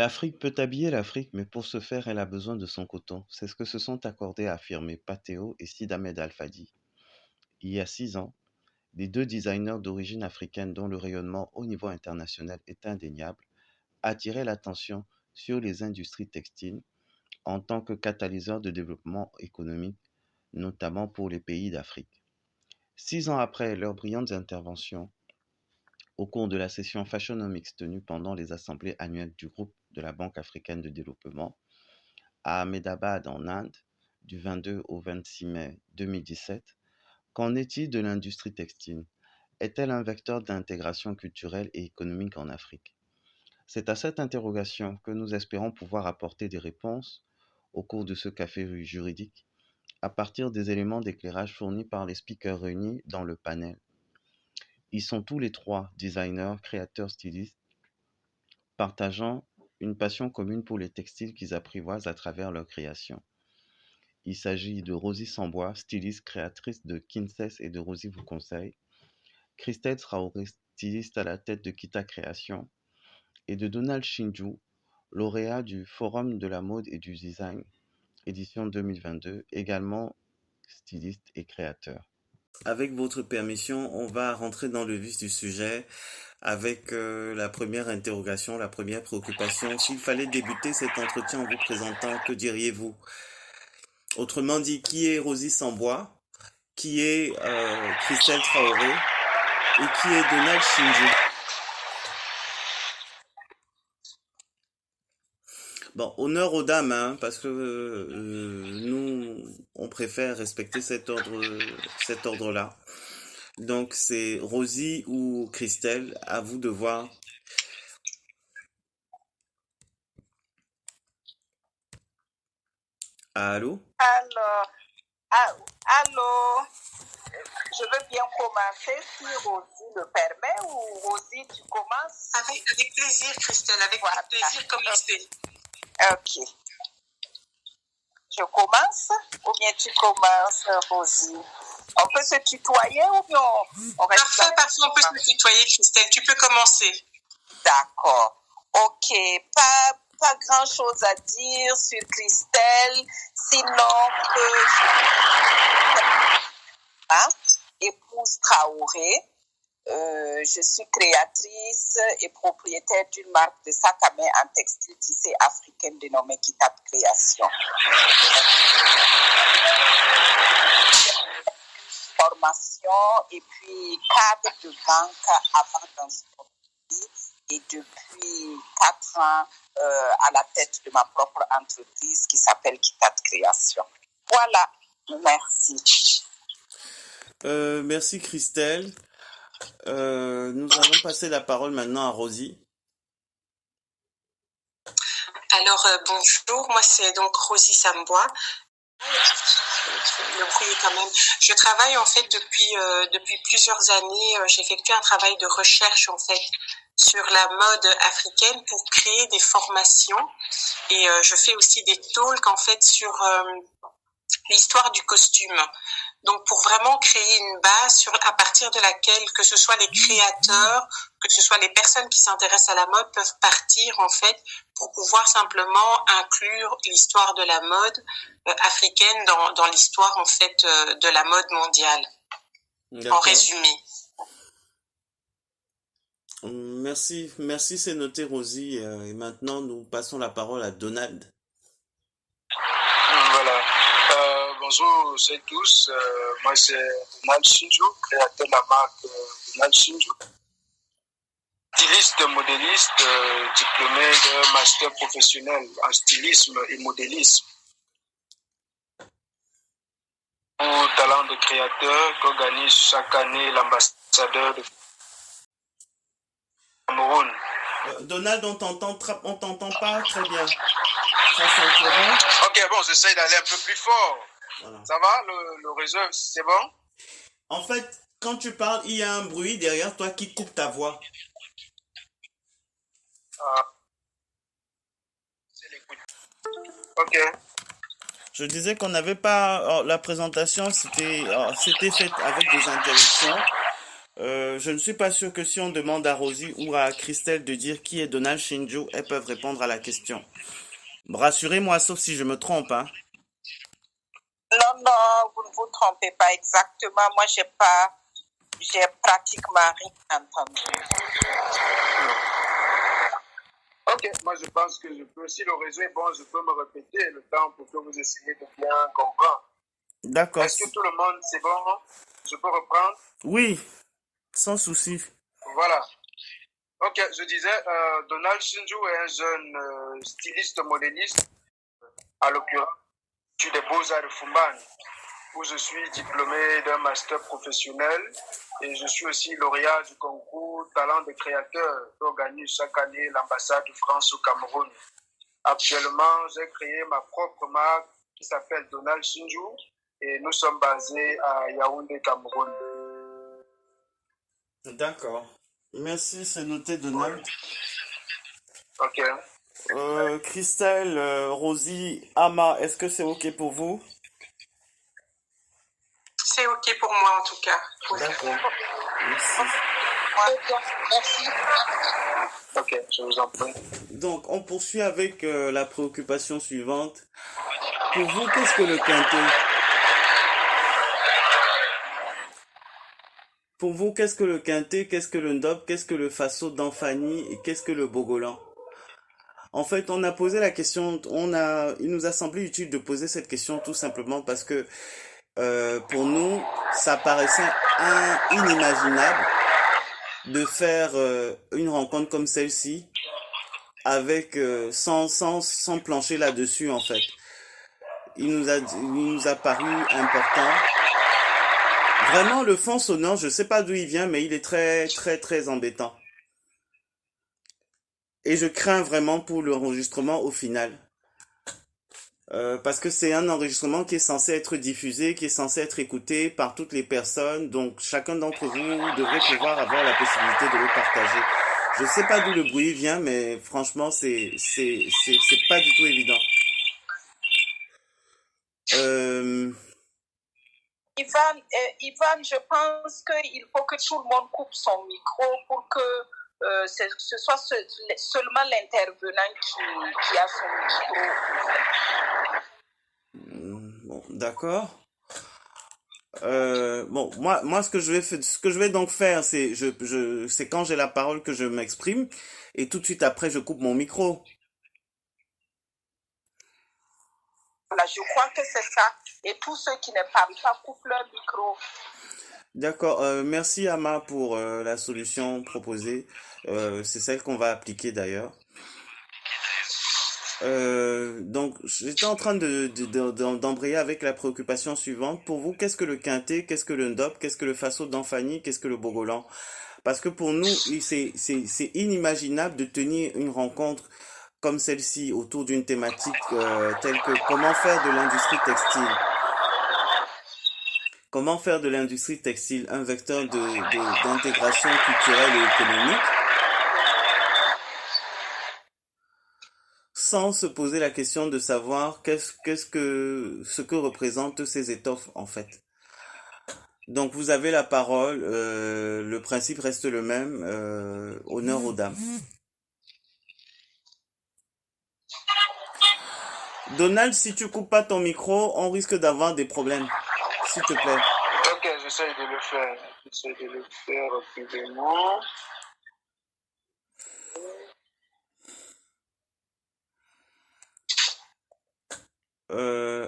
L'Afrique peut habiller l'Afrique, mais pour ce faire, elle a besoin de son coton. C'est ce que se sont accordés à affirmer Pateo et Sid Ahmed Al-Fadi. Il y a 6 ans, les deux designers d'origine africaine dont le rayonnement au niveau international est indéniable attiraient l'attention sur les industries textiles en tant que catalyseur de développement économique, notamment pour les pays d'Afrique. 6 ans après leurs brillantes interventions, au cours de la session Fashionomics tenue pendant les assemblées annuelles du groupe de la Banque africaine de développement à Ahmedabad en Inde, du 22 au 26 mai 2017, qu'en est-il de l'industrie textile? Est-elle un vecteur d'intégration culturelle et économique en Afrique? C'est à cette interrogation que nous espérons pouvoir apporter des réponses au cours de ce café juridique, à partir des éléments d'éclairage fournis par les speakers réunis dans le panel. Ils sont tous les trois designers, créateurs, stylistes, partageant une passion commune pour les textiles qu'ils apprivoisent à travers leur création. Il s'agit de Rosie Sambois, styliste, créatrice de Kinses et de Rosie vous conseille, Christelle Traoré, styliste à la tête de Kita Création, et de Donald Shinju, lauréat du Forum de la mode et du design, édition 2022, également styliste et créateur. Avec votre permission, on va rentrer dans le vif du sujet avec la première interrogation, la première préoccupation. S'il fallait débuter cet entretien en vous présentant, que diriez-vous? Autrement dit, qui est Rosie Sambois? Qui est Christelle Traoré? Et qui est Donald Shinju? Bon, honneur aux dames, hein, parce que nous, on préfère respecter cet ordre-là. Donc, c'est Rosie ou Christelle, à vous de voir. Allô? Allô, je veux bien commencer si Rosie le permet, ou Rosie, tu commences? Avec plaisir, Christelle, avec plaisir, commencer. Ok. Je commence ou bien tu commences, Rosie? On peut se tutoyer ou bien on reste... Parfait, on peut se tutoyer, Christelle. Tu peux commencer. D'accord. Ok. Pas grand chose à dire sur Christelle, sinon que épouse Traoré. Je suis créatrice et propriétaire d'une marque de sac à main en textile tissé africaine dénommée Kita Création. Formation et puis cadre de banque avant dans ce pays, et depuis 4 ans à la tête de ma propre entreprise qui s'appelle Kita Création. Voilà, merci. Merci Christelle. Nous allons passer la parole maintenant à Rosie. Alors, bonjour, moi c'est donc Rosie Sambois. Le bruit quand même. Je travaille en fait depuis plusieurs années. J'effectue un travail de recherche en fait sur la mode africaine pour créer des formations, et je fais aussi des talks en fait sur l'histoire du costume. Donc pour vraiment créer une base à partir de laquelle, que ce soit les créateurs, que ce soit les personnes qui s'intéressent à la mode, peuvent partir en fait pour pouvoir simplement inclure l'histoire de la mode africaine dans l'histoire en fait de la mode mondiale. D'accord. En résumé. Merci, c'est noté Rosie. Et maintenant, nous passons la parole à Donald. Voilà. Bonjour à tous. Moi, c'est Donald Shinju, créateur de la marque Donald Shinju. Styliste, modéliste, diplômé de master professionnel en stylisme et modélisme. Pour talent de créateur qu'organise chaque année l'ambassadeur de Cameroun. Donald, on t'entend pas très bien. Ça s'interrompt. Ok, bon, j'essaie d'aller un peu plus fort. Voilà. Ça va, le réseau, c'est bon? En fait, quand tu parles, il y a un bruit derrière toi qui coupe ta voix. C'est l'écoute. Ok. Je disais qu'on n'avait pas... la présentation, c'était faite avec des interruptions. Je ne suis pas sûr que si on demande à Rosie ou à Christelle de dire qui est Donald Shinjo, elles peuvent répondre à la question. Rassurez-moi, sauf si je me trompe, hein. Non, non, vous ne vous trompez pas exactement. Moi, j'ai pratiquement rien entendu. Ok, moi je pense que je peux, si le réseau est bon, je peux me répéter le temps pour que vous essayiez de bien comprendre. D'accord. Est-ce que tout le monde, c'est bon? Je peux reprendre? Oui, sans souci. Voilà. Ok, je disais, Donald Shinju est un jeune styliste modéliste, à l'occurrence, du des Beaux-Arts de Fumbani, où je suis diplômé d'un master professionnel et je suis aussi lauréat du concours Talent des créateurs qu'organise chaque année l'ambassade de France au Cameroun. Actuellement, j'ai créé ma propre marque qui s'appelle Donald Shinju et nous sommes basés à Yaoundé, Cameroun. D'accord. Merci, c'est noté, Donald. Ok. Christelle, Rosie, Ama, est-ce que c'est OK pour vous? C'est OK pour moi en tout cas. D'accord. Merci. Merci. Ok, je vous en prie. Donc, on poursuit avec la préoccupation suivante. Pour vous, qu'est-ce que le quintet? Pour vous, qu'est-ce que le quintet? Qu'est-ce que le ndop? Qu'est-ce que le faso d'Anfani? Et qu'est-ce que le bogolan? En fait, on a posé la question, il nous a semblé utile de poser cette question tout simplement parce que pour nous, ça paraissait inimaginable de faire une rencontre comme celle-ci avec sans plancher là-dessus en fait. Il nous a paru important. Vraiment, le fond sonore, je sais pas d'où il vient, mais il est très très très embêtant. Et je crains vraiment pour l'enregistrement au final. Parce que c'est un enregistrement qui est censé être diffusé, qui est censé être écouté par toutes les personnes. Donc chacun d'entre vous devrait pouvoir avoir la possibilité de le partager. Je sais pas d'où le bruit vient, mais franchement, c'est pas du tout évident. Ivan, je pense qu'il faut que tout le monde coupe son micro pour que ce soit seulement l'intervenant qui a son micro. Bon, d'accord. Bon, moi, ce que je vais donc faire, c'est, c'est quand j'ai la parole que je m'exprime, et tout de suite après, je coupe mon micro. Voilà, je crois que c'est ça. Et tous ceux qui ne parlent pas coupent leur micro. D'accord. Merci Ama pour la solution proposée. C'est celle qu'on va appliquer d'ailleurs. Donc, j'étais en train d'embrayer avec la préoccupation suivante. Pour vous, qu'est-ce que le quintet, qu'est-ce que le ndop, qu'est-ce que le faso d'Anfani, qu'est-ce que le bogolan? Parce que pour nous, c'est inimaginable de tenir une rencontre comme celle-ci autour d'une thématique telle que comment faire de l'industrie textile. Comment faire de l'industrie textile un vecteur d'intégration culturelle et économique sans se poser la question de savoir ce que représentent ces étoffes en fait. Donc vous avez la parole, le principe reste le même, honneur aux dames. Donald, si tu coupes pas ton micro, on risque d'avoir des problèmes, s'il te plaît. Ok, j'essaie de le faire. J'essaie de le faire rapidement.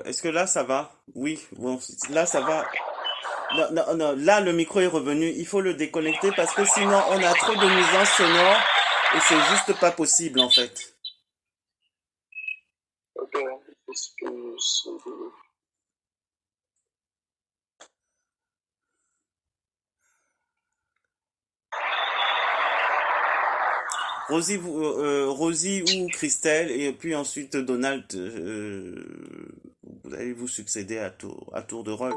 Est-ce que là ça va? Oui, bon, là ça va. Non, là le micro est revenu. Il faut le déconnecter parce que sinon on a trop de nuisances sonores et c'est juste pas possible en fait. Ok, est-ce que c'est... Rosie ou Christelle et puis ensuite Donald, vous allez vous succéder à tour de rôle.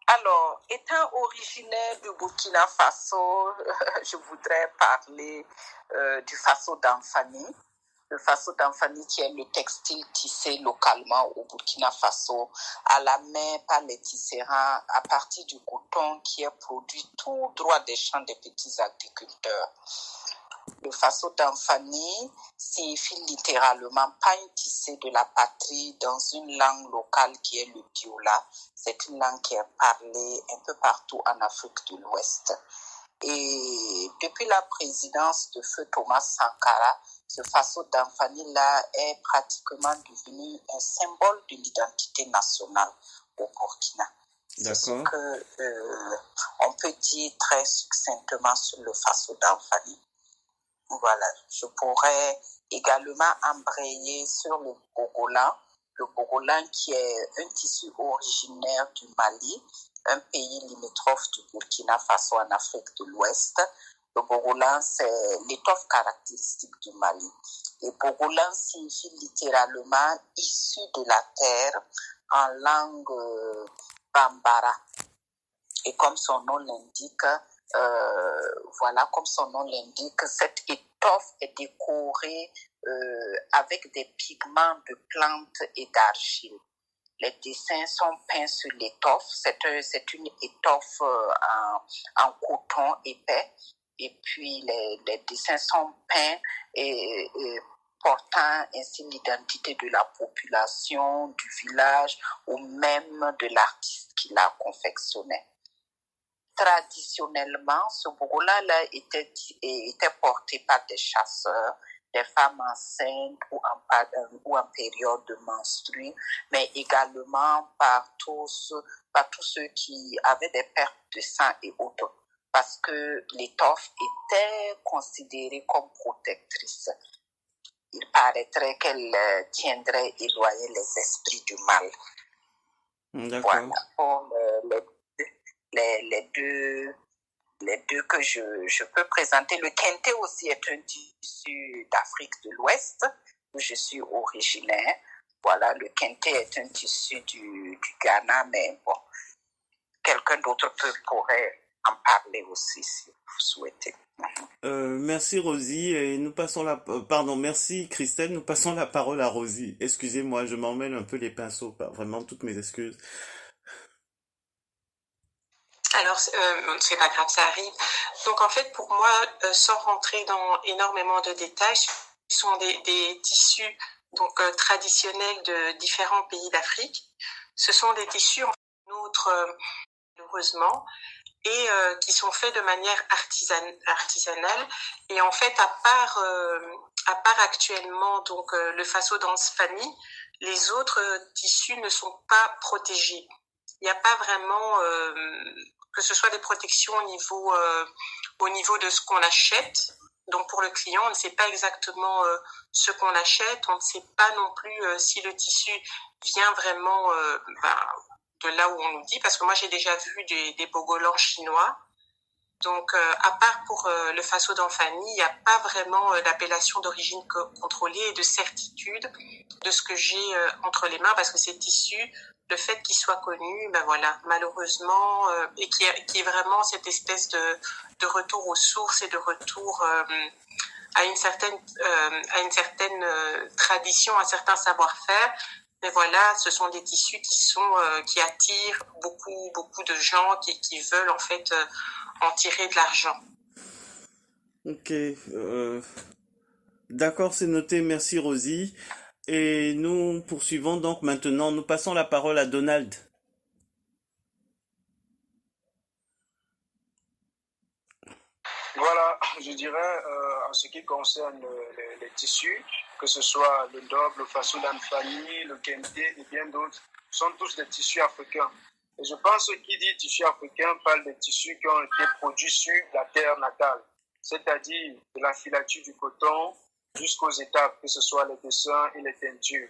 Alors, étant originaire du Burkina Faso, je voudrais parler du Faso d'Anfani. Le Faso d'Anfani, qui est le textile tissé localement au Burkina Faso, à la main par les tisserands, à partir du coton qui est produit tout droit des champs des petits agriculteurs. Le Faso d'Anfani signifie littéralement pain tissé de la patrie dans une langue locale qui est le Diola. C'est une langue qui est parlée un peu partout en Afrique de l'Ouest. Et depuis la présidence de feu Thomas Sankara, ce Faso d'Anfani-là est pratiquement devenu un symbole de l'identité nationale au Burkina. C'est ce qu'on peut dire très succinctement sur le Faso d'Anfani. Voilà, je pourrais également embrayer sur le bogolan. Le bogolan qui est un tissu originaire du Mali, un pays limitrophe du Burkina Faso en Afrique de l'Ouest. Le bogolan, c'est l'étoffe caractéristique du Mali. Et bogolan signifie littéralement issu de la terre en langue bambara. Et comme son nom l'indique, cette étoffe est décorée avec des pigments de plantes et d'argile. Les dessins sont peints sur l'étoffe. C'est une étoffe en coton épais. Et puis, les dessins sont peints et portant ainsi l'identité de la population, du village ou même de l'artiste qui l'a confectionné. Traditionnellement, ce bogola-là était porté par des chasseurs, des femmes enceintes ou en période de menstrues, mais également par tous ceux qui avaient des pertes de sang et autres, parce que l'étoffe était considérée comme protectrice. Il paraîtrait qu'elle tiendrait éloigner les esprits du mal. D'accord. Voilà pour les deux que je peux présenter. Le kente aussi est un tissu d'Afrique de l'Ouest, où je suis originaire. Voilà, le kente est un tissu du Ghana, mais bon, quelqu'un d'autre pourrait en parler aussi si vous souhaitez. Merci Rosie, et nous passons merci Christelle, nous passons la parole à Rosie. Excusez-moi, je m'emmêle un peu les pinceaux, vraiment toutes mes excuses. Alors, c'est pas grave, ça arrive. Donc, en fait, pour moi, sans rentrer dans énormément de détails, ce sont des tissus donc traditionnels de différents pays d'Afrique. Ce sont des tissus, en fait, malheureusement, et qui sont faits de manière artisanale. Et en fait, à part actuellement donc le Faso d'Anfani, les autres tissus ne sont pas protégés. Il n'y a pas vraiment que ce soit des protections au niveau de ce qu'on achète. Donc pour le client, on ne sait pas exactement ce qu'on achète, on ne sait pas non plus si le tissu vient vraiment de là où on nous dit, parce que moi j'ai déjà vu des bogolans chinois. Donc à part pour le Faso d'Anfani, il n'y a pas vraiment d'appellation d'origine contrôlée et de certitude de ce que j'ai entre les mains, parce que ces tissus, le fait qu'ils soient connus, ben voilà, malheureusement, et qui est vraiment cette espèce de retour aux sources et de retour à une certaine tradition, à un certain savoir-faire. Mais voilà, ce sont des tissus qui attirent beaucoup de gens qui veulent en fait en tirer de l'argent. Ok, d'accord, c'est noté, merci Rosie. Et nous poursuivons donc maintenant, nous passons la parole à Donald. Voilà, je dirais en ce qui concerne les tissus, que ce soit le Ndob, le Faso d'Anfani, le Kente et bien d'autres, sont tous des tissus africains. Et je pense que qui dit tissu africain parle des tissus qui ont été produits sur la terre natale, c'est-à-dire de la filature du coton jusqu'aux étapes, que ce soit les dessins et les teintures.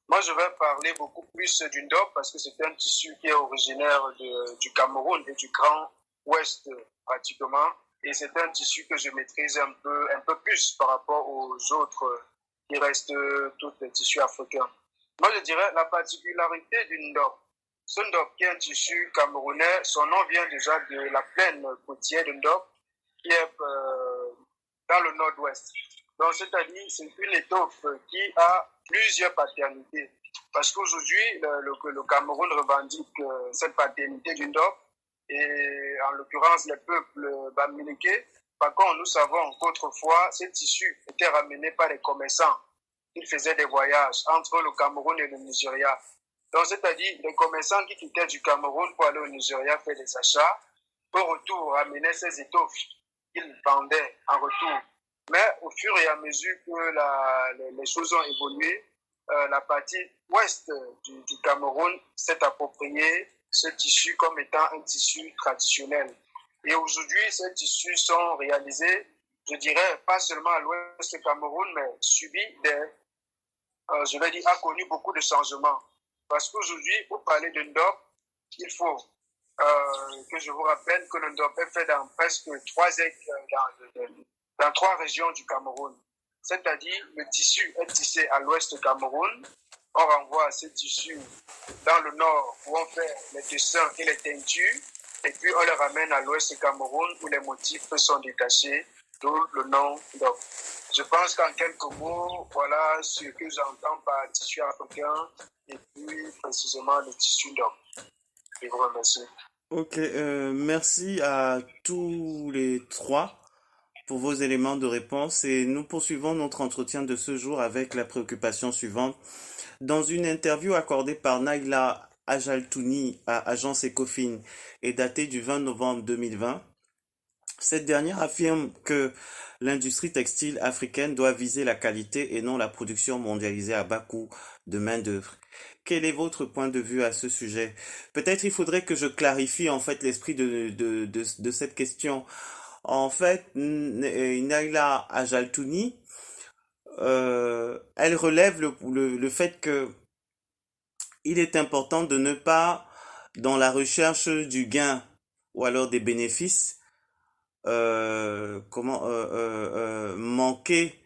Moi, je vais parler beaucoup plus du Ndob parce que c'est un tissu qui est originaire du Cameroun et du Grand Ouest pratiquement. Et c'est un tissu que je maîtrise un peu plus par rapport aux autres qui restent tous les tissus africains. Moi, je dirais la particularité du Ndob. Ce Ndob qui est un tissu camerounais, son nom vient déjà de la plaine côtière de Ndob qui est dans le nord-ouest. Donc, c'est-à-dire, c'est une étoffe qui a plusieurs paternités. Parce qu'aujourd'hui, le Cameroun revendique cette paternité du Ndop, et en l'occurrence, les peuples bamileke. Par contre, nous savons qu'autrefois, ces tissus étaient ramenés par les commerçants. Ils faisaient des voyages entre le Cameroun et le Nigeria. Donc, c'est-à-dire, les commerçants qui quittaient du Cameroun pour aller au Nigeria faire des achats, au retour, ramenaient ces étoffes qu'ils vendaient en retour. Mais au fur et à mesure que les choses ont évolué, la partie ouest du Cameroun s'est approprié ce tissu comme étant un tissu traditionnel. Et aujourd'hui, ces tissus sont réalisés, je dirais, pas seulement à l'ouest du Cameroun, mais subit a connu beaucoup de changements. Parce qu'aujourd'hui, pour parler de Ndop, il faut que je vous rappelle que le Ndop est fait dans presque 3 régions du Cameroun. C'est-à-dire, le tissu est tissé à l'ouest du Cameroun. On renvoie à ces tissus dans le nord où on fait les dessins et les teintures. Et puis, on les ramène à l'ouest du Cameroun où les motifs sont détachés, d'où le nom Ndop. Je pense qu'en quelques mots, voilà ce que j'entends par tissu africain et puis précisément le tissu Ndop. Je vous remercie. Ok, merci à tous les trois pour vos éléments de réponse et nous poursuivons notre entretien de ce jour avec la préoccupation suivante. Dans une interview accordée par Naila Ajaltouni à Agence Ecofin et datée du 20 novembre 2020, cette dernière affirme que l'industrie textile africaine doit viser la qualité et non la production mondialisée à bas coût de main-d'œuvre. Quel est votre point de vue à ce sujet? Peut-être il faudrait que je clarifie en fait l'esprit de cette question. En fait, Naila Ajaltouni, elle relève le fait que il est important de ne pas, dans la recherche du gain ou alors des bénéfices, manquer,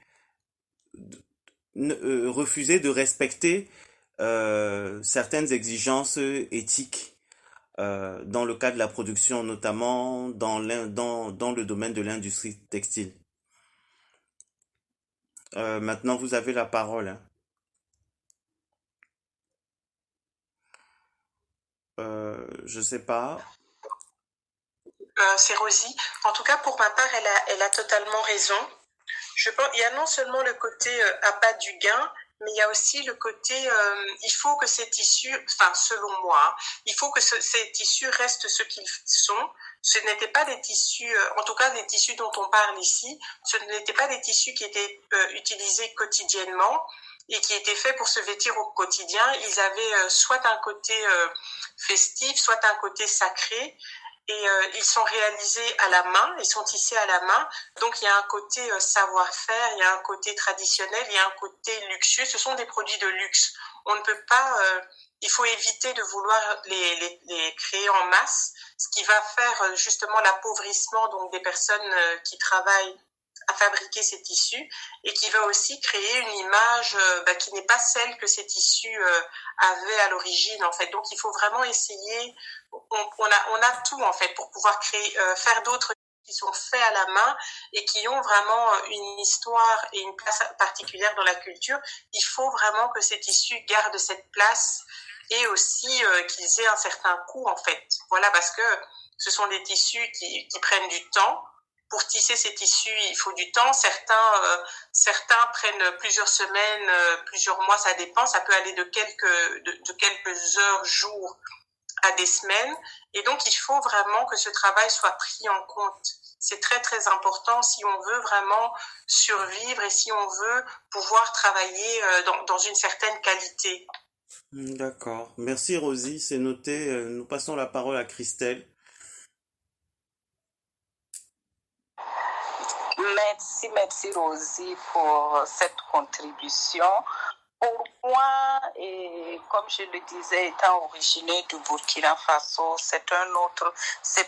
refuser de respecter certaines exigences éthiques dans le cas de la production, notamment dans le domaine de l'industrie textile. Maintenant, vous avez la parole. Hein. Je sais pas. C'est Rosie. En tout cas, pour ma part, elle a totalement raison. Je pense, il y a non seulement le côté appât du gain, mais il y a aussi le côté, il faut que ces tissus, enfin selon moi, il faut que ces tissus restent ce qu'ils sont. Ce n'étaient pas des tissus, en tout cas les tissus dont on parle ici, ce n'étaient pas des tissus qui étaient utilisés quotidiennement et qui étaient faits pour se vêtir au quotidien. Ils avaient soit un côté festif, soit un côté sacré. Et ils sont réalisés à la main, ils sont tissés à la main, donc il y a un côté savoir-faire, il y a un côté traditionnel, il y a un côté luxueux, ce sont des produits de luxe. On ne peut pas, il faut éviter de vouloir les créer en masse, ce qui va faire justement l'appauvrissement donc des personnes qui travaillent à fabriquer ces tissus et qui va aussi créer une image qui n'est pas celle que ces tissus avaient à l'origine en fait. Donc il faut vraiment essayer, on a tout en fait pour pouvoir créer, faire d'autres qui sont faits à la main et qui ont vraiment une histoire et une place particulière dans la culture. Il faut vraiment que ces tissus gardent cette place et aussi qu'ils aient un certain coût en fait. Voilà, parce que ce sont des tissus qui prennent du temps. Pour tisser ces tissus, il faut du temps. Certains prennent plusieurs semaines, plusieurs mois, ça dépend. Ça peut aller de quelques heures, jours à des semaines. Et donc, il faut vraiment que ce travail soit pris en compte. C'est très, très important si on veut vraiment survivre et si on veut pouvoir travailler dans une certaine qualité. D'accord. Merci Rosie, c'est noté. Nous passons la parole à Christelle. Merci Rosie pour cette contribution. Pour moi, et comme je le disais, étant originaire du Burkina Faso, c'est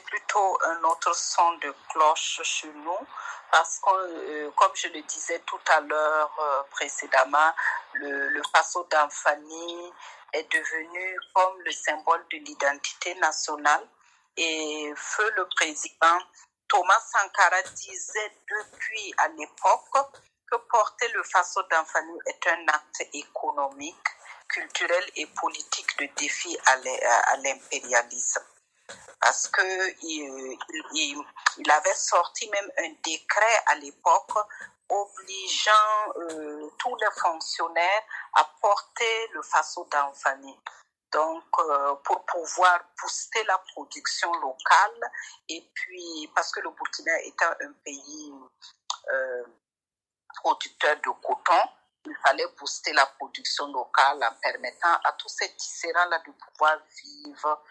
plutôt un autre son de cloche chez nous, parce que, comme je le disais tout à l'heure précédemment, le Faso d'Anfani est devenu comme le symbole de l'identité nationale. Et feu le président Thomas Sankara disait depuis à l'époque que porter le Faso d'Anfani est un acte économique, culturel et politique de défi à l'impérialisme. Parce qu'il avait sorti même un décret à l'époque obligeant tous les fonctionnaires à porter le Faso d'Anfani. Donc, pour pouvoir booster la production locale, et puis parce que le Burkina étant un pays producteur de coton, il fallait booster la production locale en permettant à tous ces tisserands-là de pouvoir vivre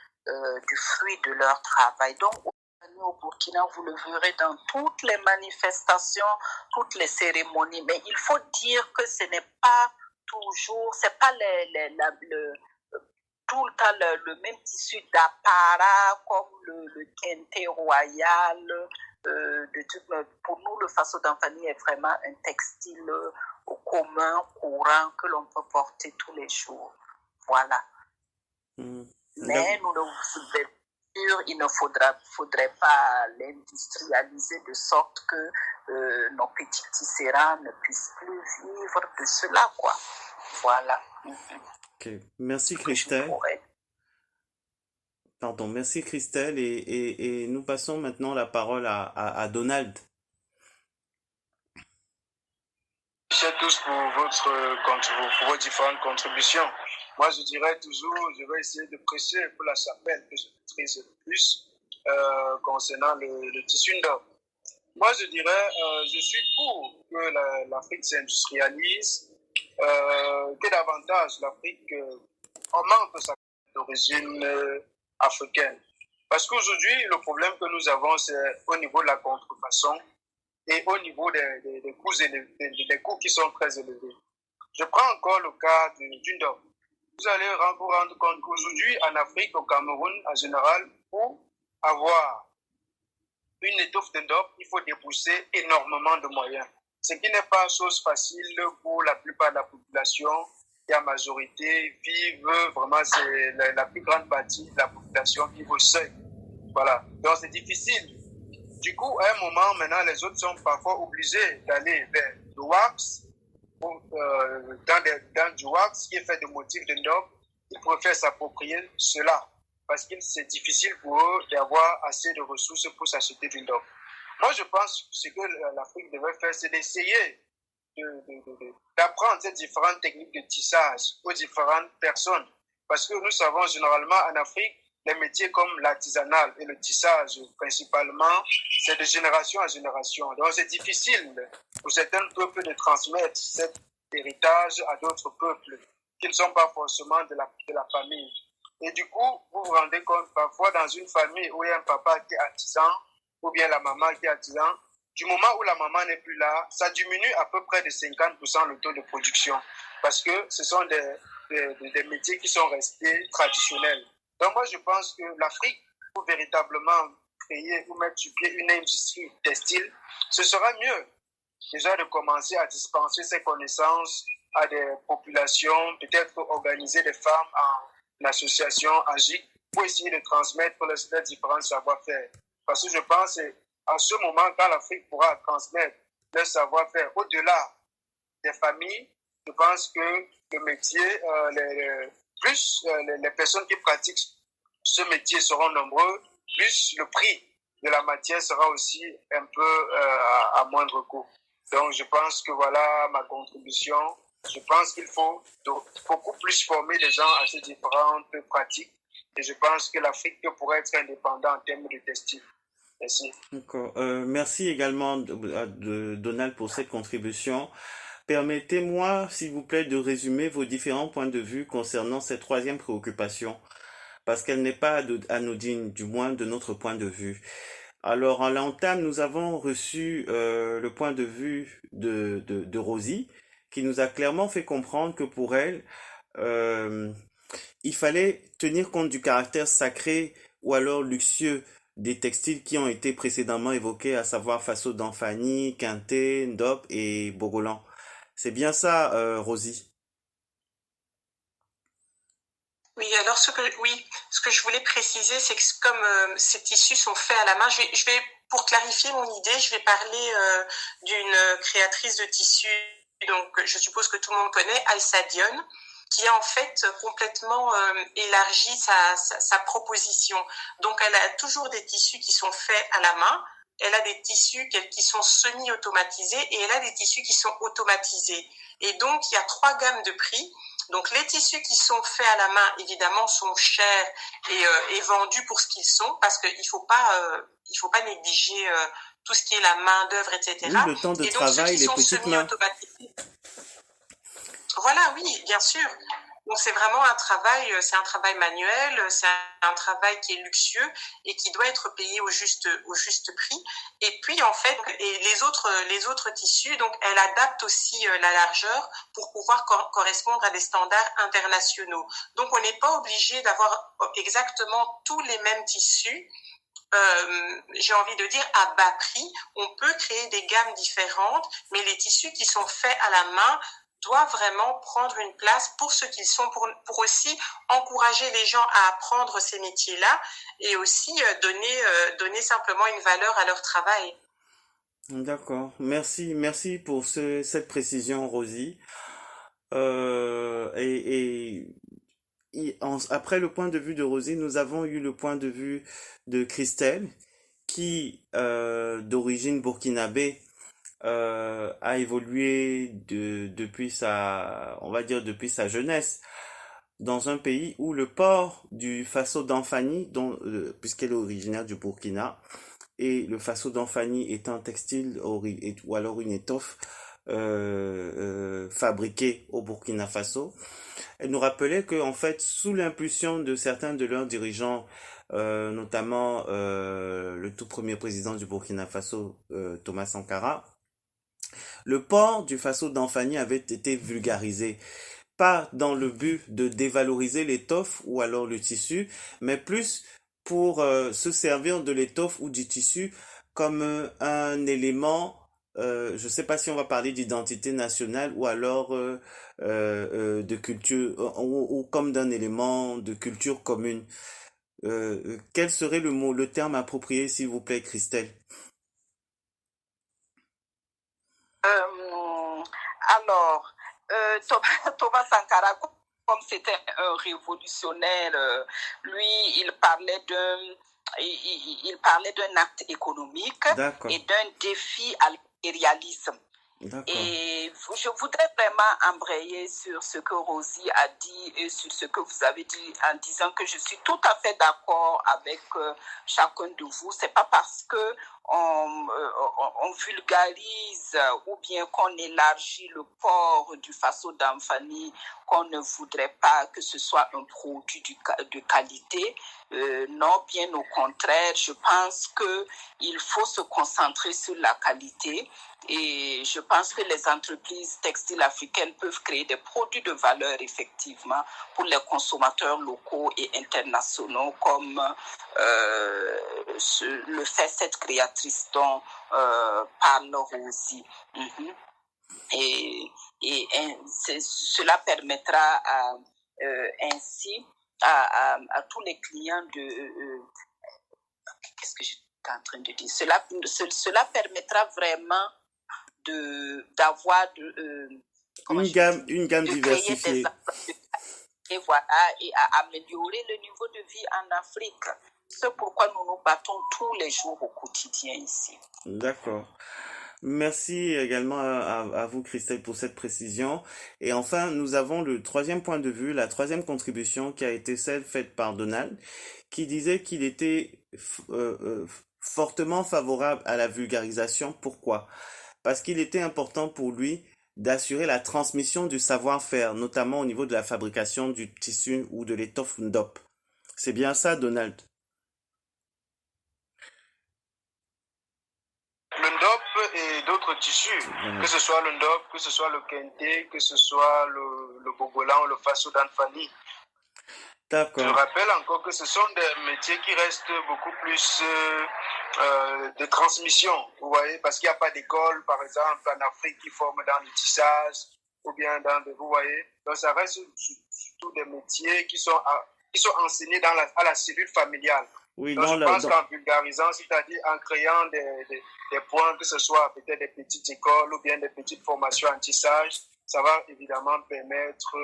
du fruit de leur travail. Donc, au Burkina, vous le verrez dans toutes les manifestations, toutes les cérémonies, mais il faut dire que ce n'est pas toujours, c'est pas tout le temps le même tissu d'apparat comme le kente royal. Pour nous, le Faso d'Anfani est vraiment un textile commun, courant, que l'on peut porter tous les jours. Voilà. Mais nous il ne faudrait pas l'industrialiser de sorte que nos petits tisserands ne puissent plus vivre de cela, quoi. Voilà. Okay. Merci Christelle. Pardon, merci Christelle et nous passons maintenant la parole à Donald. Merci à tous pour vos différentes contributions. Moi, je dirais toujours, je vais essayer de presser pour la chapelle que je maîtrise le plus concernant le tissu d'or. Moi, je dirais, je suis pour que l'Afrique s'industrialise, que davantage l'Afrique augmente sa d'origine africaine. Parce qu'aujourd'hui, le problème que nous avons, c'est au niveau de la contrefaçon et au niveau des coûts qui sont très élevés. Je prends encore le cas du DOP. Vous allez vous rendre compte qu'aujourd'hui, en Afrique, au Cameroun, en général, pour avoir une étoffe de DOP, il faut débourser énormément de moyens. Ce qui n'est pas chose facile pour la plupart de la population. La majorité vivent vraiment, c'est la plus grande partie de la population vit au seuil. Voilà. Donc c'est difficile. Du coup, à un moment, maintenant, les autres sont parfois obligés d'aller vers le wax, dans du wax qui est fait de motifs de DOP. Ils préfèrent s'approprier cela parce que c'est difficile pour eux d'avoir assez de ressources pour s'acheter du DOP. Moi, je pense que ce que l'Afrique devrait faire, c'est d'essayer d'apprendre ces différentes techniques de tissage aux différentes personnes. Parce que nous savons généralement en Afrique, les métiers comme l'artisanal et le tissage principalement, c'est de génération en génération. Donc c'est difficile pour certains peuples de transmettre cet héritage à d'autres peuples qui ne sont pas forcément de la famille. Et du coup, vous vous rendez compte, parfois dans une famille où il y a un papa qui est artisan, ou bien la maman qui est artisan, du moment où la maman n'est plus là, ça diminue à peu près de 50% le taux de production. Parce que ce sont des métiers qui sont restés traditionnels. Donc moi, je pense que l'Afrique, pour véritablement créer ou mettre sur pied une industrie textile, ce sera mieux déjà de commencer à dispenser ces connaissances à des populations, peut-être organiser des femmes en association, en GIC, pour essayer de transmettre les différents savoir-faire. Parce que je pense qu'à ce moment, quand l'Afrique pourra transmettre leur savoir-faire au-delà des familles, je pense que le métier, plus les personnes qui pratiquent ce métier seront nombreux, plus le prix de la matière sera aussi un peu à moindre coût. Donc je pense que voilà ma contribution. Je pense qu'il faut beaucoup plus former les gens à ces différentes pratiques. Et je pense que l'Afrique pourrait être indépendante en termes de textile. Merci. D'accord. Merci également de Donald pour cette contribution. Permettez-moi, s'il vous plaît, de résumer vos différents points de vue concernant cette troisième préoccupation, parce qu'elle n'est pas anodine, du moins de notre point de vue. Alors, en l'entame, nous avons reçu le point de vue de Rosie, qui nous a clairement fait comprendre que pour elle, il fallait tenir compte du caractère sacré ou alors luxueux des textiles qui ont été précédemment évoqués, à savoir Faso d'Anfani, Quinté, Ndop et Bogolan. C'est bien ça, Rosie? Oui, alors ce que je voulais préciser, c'est que comme ces tissus sont faits à la main, je vais pour clarifier mon idée, je vais parler d'une créatrice de tissus, donc je suppose que tout le monde connaît, Aïssa Dione, qui a en fait complètement élargi sa proposition. Donc elle a toujours des tissus qui sont faits à la main, elle a des tissus qui sont semi-automatisés et elle a des tissus qui sont automatisés. Et donc il y a 3 gammes de prix. Donc les tissus qui sont faits à la main, évidemment, sont chers et vendus pour ce qu'ils sont, parce qu'il faut pas négliger tout ce qui est la main d'œuvre, etc. Oui, le temps de et donc travail, ceux qui les sont petites mains. semi-automatisés. Voilà, oui, bien sûr. Donc c'est vraiment un travail manuel, c'est un travail qui est luxueux et qui doit être payé au juste prix. Et puis en fait, et les autres tissus, donc elle adapte aussi la largeur pour pouvoir correspondre à des standards internationaux. Donc on n'est pas obligé d'avoir exactement tous les mêmes tissus. J'ai envie de dire à bas prix. On peut créer des gammes différentes, mais les tissus qui sont faits à la main doit vraiment prendre une place pour ce qu'ils sont, pour aussi encourager les gens à apprendre ces métiers-là et aussi donner simplement une valeur à leur travail. D'accord. Merci pour cette précision, Rosie. Après le point de vue de Rosie, nous avons eu le point de vue de Christelle, qui, d'origine burkinabé, a évolué depuis depuis sa jeunesse dans un pays où le port du Faso d'Anfani, puisqu'elle est originaire du Burkina, et le Faso d'Anfani est un textile ou alors une étoffe fabriquée au Burkina Faso. Elle nous rappelait que, en fait, sous l'impulsion de certains de leurs dirigeants, notamment le tout premier président du Burkina Faso, Thomas Sankara, le port du Faso d'Anfani avait été vulgarisé, pas dans le but de dévaloriser l'étoffe ou alors le tissu, mais plus pour se servir de l'étoffe ou du tissu comme un élément, je ne sais pas si on va parler d'identité nationale ou alors de culture, ou comme d'un élément de culture commune. Quel serait le terme approprié, s'il vous plaît, Christelle? Alors, Thomas Sankara, comme c'était un révolutionnaire, lui, il parlait d'un acte économique et d'un défi à l'impérialisme. Et je voudrais vraiment embrayer sur ce que Rosie a dit et sur ce que vous avez dit en disant que je suis tout à fait d'accord avec chacun de vous. C'est pas parce que on vulgarise ou bien qu'on élargit le port du Faso d'Anfani qu'on ne voudrait pas que ce soit un produit de qualité. Non, bien au contraire, je pense qu'il faut se concentrer sur la qualité et je pense que les entreprises textiles africaines peuvent créer des produits de valeur effectivement pour les consommateurs locaux et internationaux comme le fait cette créatrice dont parle Rosie. Et cela permettra ainsi à tous les clients de... qu'est-ce que j'étais en train de dire? Cela permettra vraiment d'avoir une gamme diversifiée. Et voilà, et à améliorer le niveau de vie en Afrique. C'est pourquoi nous nous battons tous les jours au quotidien ici. D'accord. Merci également à vous, Christelle, pour cette précision. Et enfin, nous avons le troisième point de vue, la troisième contribution qui a été celle faite par Donald, qui disait qu'il était fortement favorable à la vulgarisation. Pourquoi? Parce qu'il était important pour lui d'assurer la transmission du savoir-faire, notamment au niveau de la fabrication du tissu ou de l'étoffe Ndop. C'est bien ça, Donald? Le Ndop et d'autres tissus, que ce soit le Ndop, que ce soit le Kente, que ce soit le Bogolan ou le Faso d'Anfani. D'accord. Je rappelle encore que ce sont des métiers qui restent beaucoup plus de transmission, vous voyez, parce qu'il n'y a pas d'école, par exemple, en Afrique qui forme dans le tissage ou bien vous voyez. Donc ça reste surtout des métiers qui sont qui sont enseignés à la cellule familiale. Oui, donc, je pense qu'en vulgarisant, c'est-à-dire en créant des points, que ce soit peut-être des petites écoles ou bien des petites formations en tissage, ça va évidemment permettre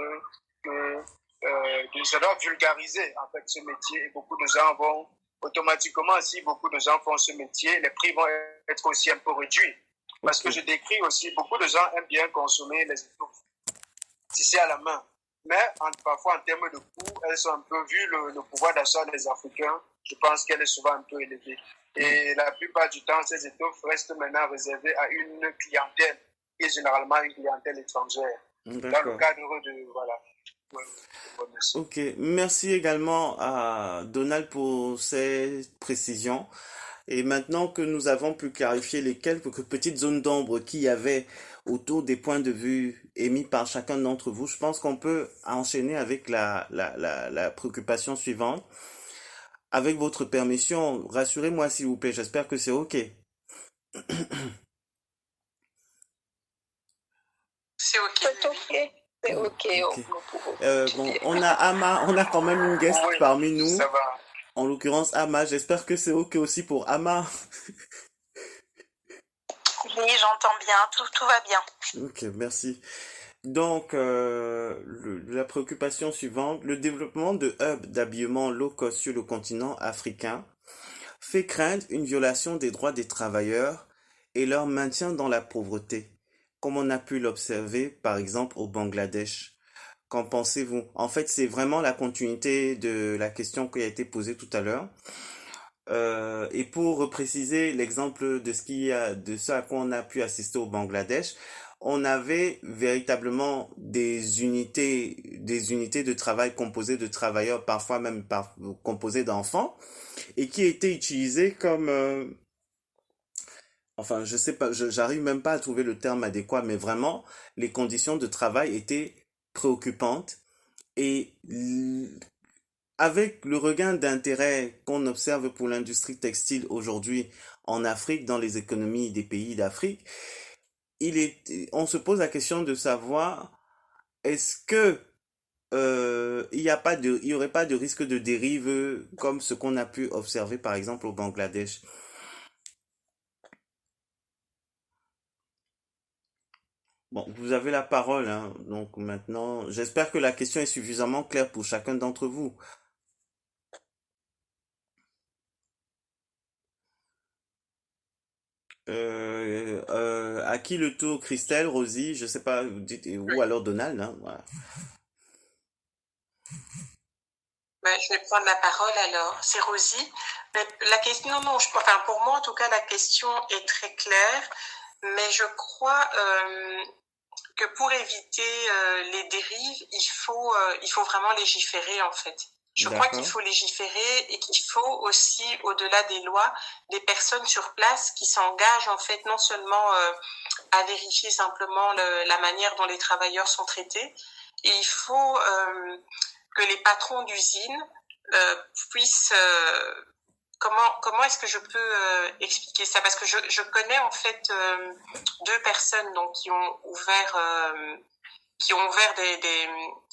ça doit vulgariser en fait ce métier, et beaucoup de gens vont automatiquement, si beaucoup de gens font ce métier, les prix vont être aussi un peu réduits. Parce que je décris aussi, beaucoup de gens aiment bien consommer les étoffes tissées à la main. Mais parfois, en termes de coût, elles sont un peu, vu le pouvoir d'achat des Africains, je pense qu'elle est souvent un peu élevée. Et la plupart du temps, ces étoffes restent maintenant réservées à une clientèle, qui est généralement une clientèle étrangère. Dans le cadre de... Voilà. Ok, merci également à Donald pour ces précisions. Et maintenant que nous avons pu clarifier les quelques petites zones d'ombre qu'il y avait autour des points de vue émis par chacun d'entre vous, je pense qu'on peut enchaîner avec la préoccupation suivante. Avec votre permission, rassurez-moi s'il vous plaît, j'espère que c'est ok. C'est ok. C'est ok. C'est ok. Bon, on a quand même une guest parmi nous. Ça va. En l'occurrence, Ama. J'espère que c'est ok aussi pour Ama. Oui, j'entends bien. Tout va bien. Ok, merci. Donc, la préoccupation suivante, le développement de hubs d'habillement low cost sur le continent africain fait craindre une violation des droits des travailleurs et leur maintien dans la pauvreté, comme on a pu l'observer par exemple au Bangladesh. Qu'en pensez-vous? En fait, c'est vraiment la continuité de la question qui a été posée tout à l'heure. Et pour préciser l'exemple de ce à quoi on a pu assister au Bangladesh, on avait véritablement des unités de travail composées de travailleurs, parfois même composées d'enfants, et qui étaient utilisées comme enfin, je sais pas, j'arrive même pas à trouver le terme adéquat, mais vraiment, les conditions de travail étaient préoccupantes. Et avec le regain d'intérêt qu'on observe pour l'industrie textile aujourd'hui en Afrique, dans les économies des pays d'Afrique, on se pose la question de savoir est-ce que il y aurait pas de risque de dérive comme ce qu'on a pu observer par exemple au Bangladesh. Bon, vous avez la parole, hein. Donc maintenant, j'espère que la question est suffisamment claire pour chacun d'entre vous. À qui le tour? Christelle, Rosie, je sais pas, vous dites, ou alors Donald, hein, voilà. Je vais prendre la parole alors. C'est Rosie. Mais la question, non, pour moi en tout cas, la question est très claire, mais je crois que pour éviter les dérives, il faut vraiment légiférer en fait. Je crois qu'il faut légiférer et qu'il faut aussi, au-delà des lois, des personnes sur place qui s'engagent en fait non seulement à vérifier simplement la manière dont les travailleurs sont traités, et il faut que les patrons d'usines puissent... Comment est-ce que je peux expliquer ça? Parce que je connais en fait deux personnes donc qui ont ouvert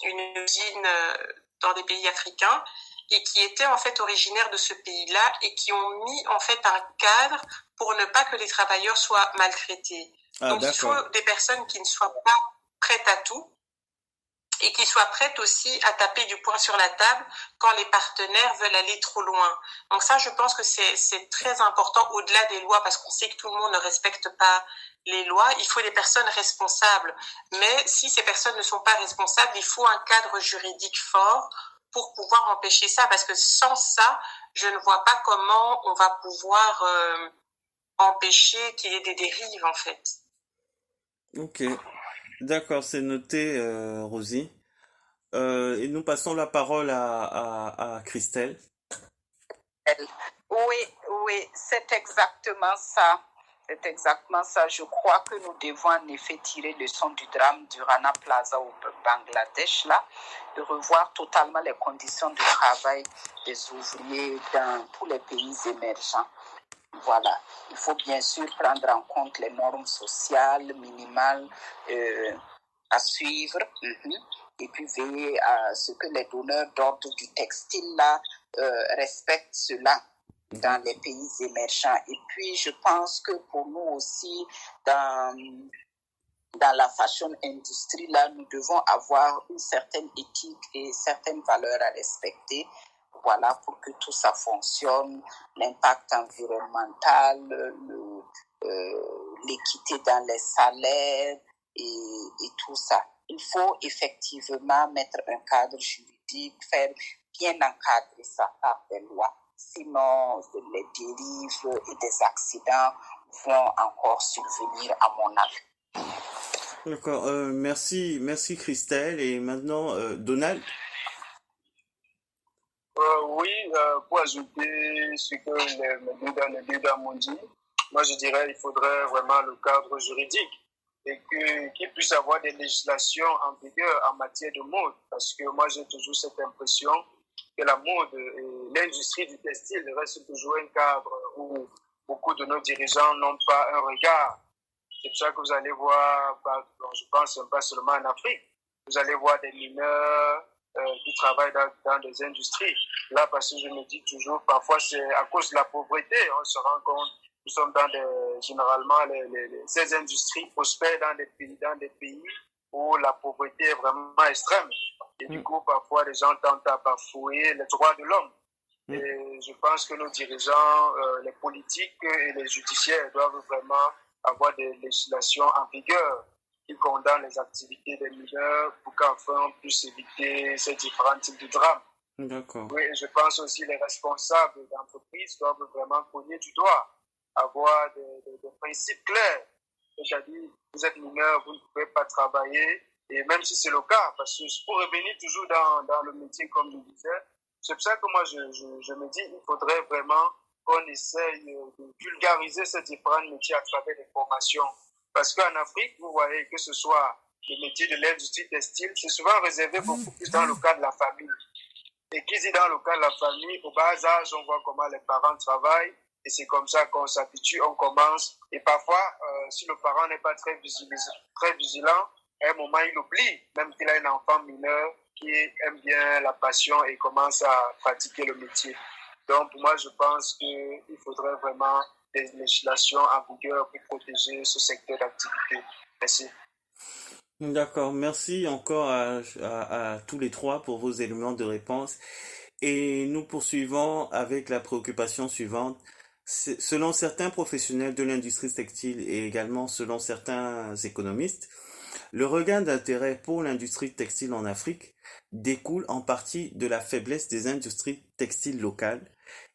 une usine dans des pays africains et qui étaient en fait originaires de ce pays-là et qui ont mis en fait un cadre pour ne pas que les travailleurs soient maltraités. Donc il faut des personnes qui ne soient pas prêtes à tout et qui soient prêtes aussi à taper du poing sur la table quand les partenaires veulent aller trop loin. Donc ça, je pense que c'est très important au-delà des lois, parce qu'on sait que tout le monde ne respecte pas les lois. Il faut des personnes responsables. Mais si ces personnes ne sont pas responsables, il faut un cadre juridique fort pour pouvoir empêcher ça, parce que sans ça, je ne vois pas comment on va pouvoir empêcher qu'il y ait des dérives, en fait. Ok. D'accord, c'est noté, Rosie. Et nous passons la parole à Christelle. Oui, c'est exactement ça. C'est exactement ça. Je crois que nous devons en effet tirer leçon du drame du Rana Plaza au Bangladesh, là, de revoir totalement les conditions de travail des ouvriers dans tous les pays émergents. Voilà. Il faut bien sûr prendre en compte les normes sociales minimales à suivre. et puis veiller à ce que les donneurs d'ordre du textile là respectent cela dans les pays émergents. Et puis, je pense que pour nous aussi, dans la fashion industry, là, nous devons avoir une certaine éthique et certaines valeurs à respecter. Voilà, pour que tout ça fonctionne, l'impact environnemental, l'équité dans les salaires et tout ça. Il faut effectivement mettre un cadre juridique, faire bien encadrer ça par des lois. Sinon, les dérives et des accidents vont encore survenir, à mon avis. D'accord, merci Christelle. Et maintenant, Donald? Oui, pour ajouter ce que les deux dames m'ont dit, moi je dirais qu'il faudrait vraiment le cadre juridique et qu'il puisse avoir des législations en vigueur en matière de mode. Parce que moi j'ai toujours cette impression que la mode et l'industrie du textile reste toujours un cadre où beaucoup de nos dirigeants n'ont pas un regard. C'est pour ça que vous allez voir, je pense pas seulement en Afrique, vous allez voir des mineurs qui travaillent dans des industries. Là, parce que je me dis toujours, parfois c'est à cause de la pauvreté, on se rend compte, nous sommes généralement, ces industries prospèrent dans des pays où la pauvreté est vraiment extrême. Et du coup, parfois, les gens tentent à bafouer les droits de l'homme. Et je pense que nos dirigeants, les politiques et les judiciaires doivent vraiment avoir des législations en vigueur qui condamnent les activités des mineurs pour qu'enfin on puisse éviter ces différents types de drames. D'accord. Oui, et je pense aussi que les responsables d'entreprises doivent vraiment cogner du doigt, avoir des principes clairs. C'est-à-dire, vous êtes mineur, vous ne pouvez pas travailler, et même si c'est le cas, parce que pour revenir toujours dans le métier, comme je disais, c'est pour ça que moi, je me dis qu'il faudrait vraiment qu'on essaye de vulgariser ces différents métiers à travers des formations. Parce qu'en Afrique, vous voyez que ce soit le métier de l'industrie textile, c'est souvent réservé beaucoup plus dans le cas de la famille. Et qui dit dans le cas de la famille, au bas âge, on voit comment les parents travaillent, et c'est comme ça qu'on s'habitue, on commence. Et parfois, si le parent n'est pas très vigilant, à un moment, il oublie, même qu'il a un enfant mineur qui aime bien la passion et commence à pratiquer le métier. Donc, moi, je pense qu'il faudrait vraiment des législations en vigueur pour protéger ce secteur d'activité. Merci. D'accord, merci encore à tous les trois pour vos éléments de réponse. Et nous poursuivons avec la préoccupation suivante. Selon certains professionnels de l'industrie textile et également selon certains économistes, le regain d'intérêt pour l'industrie textile en Afrique découle en partie de la faiblesse des industries textiles locales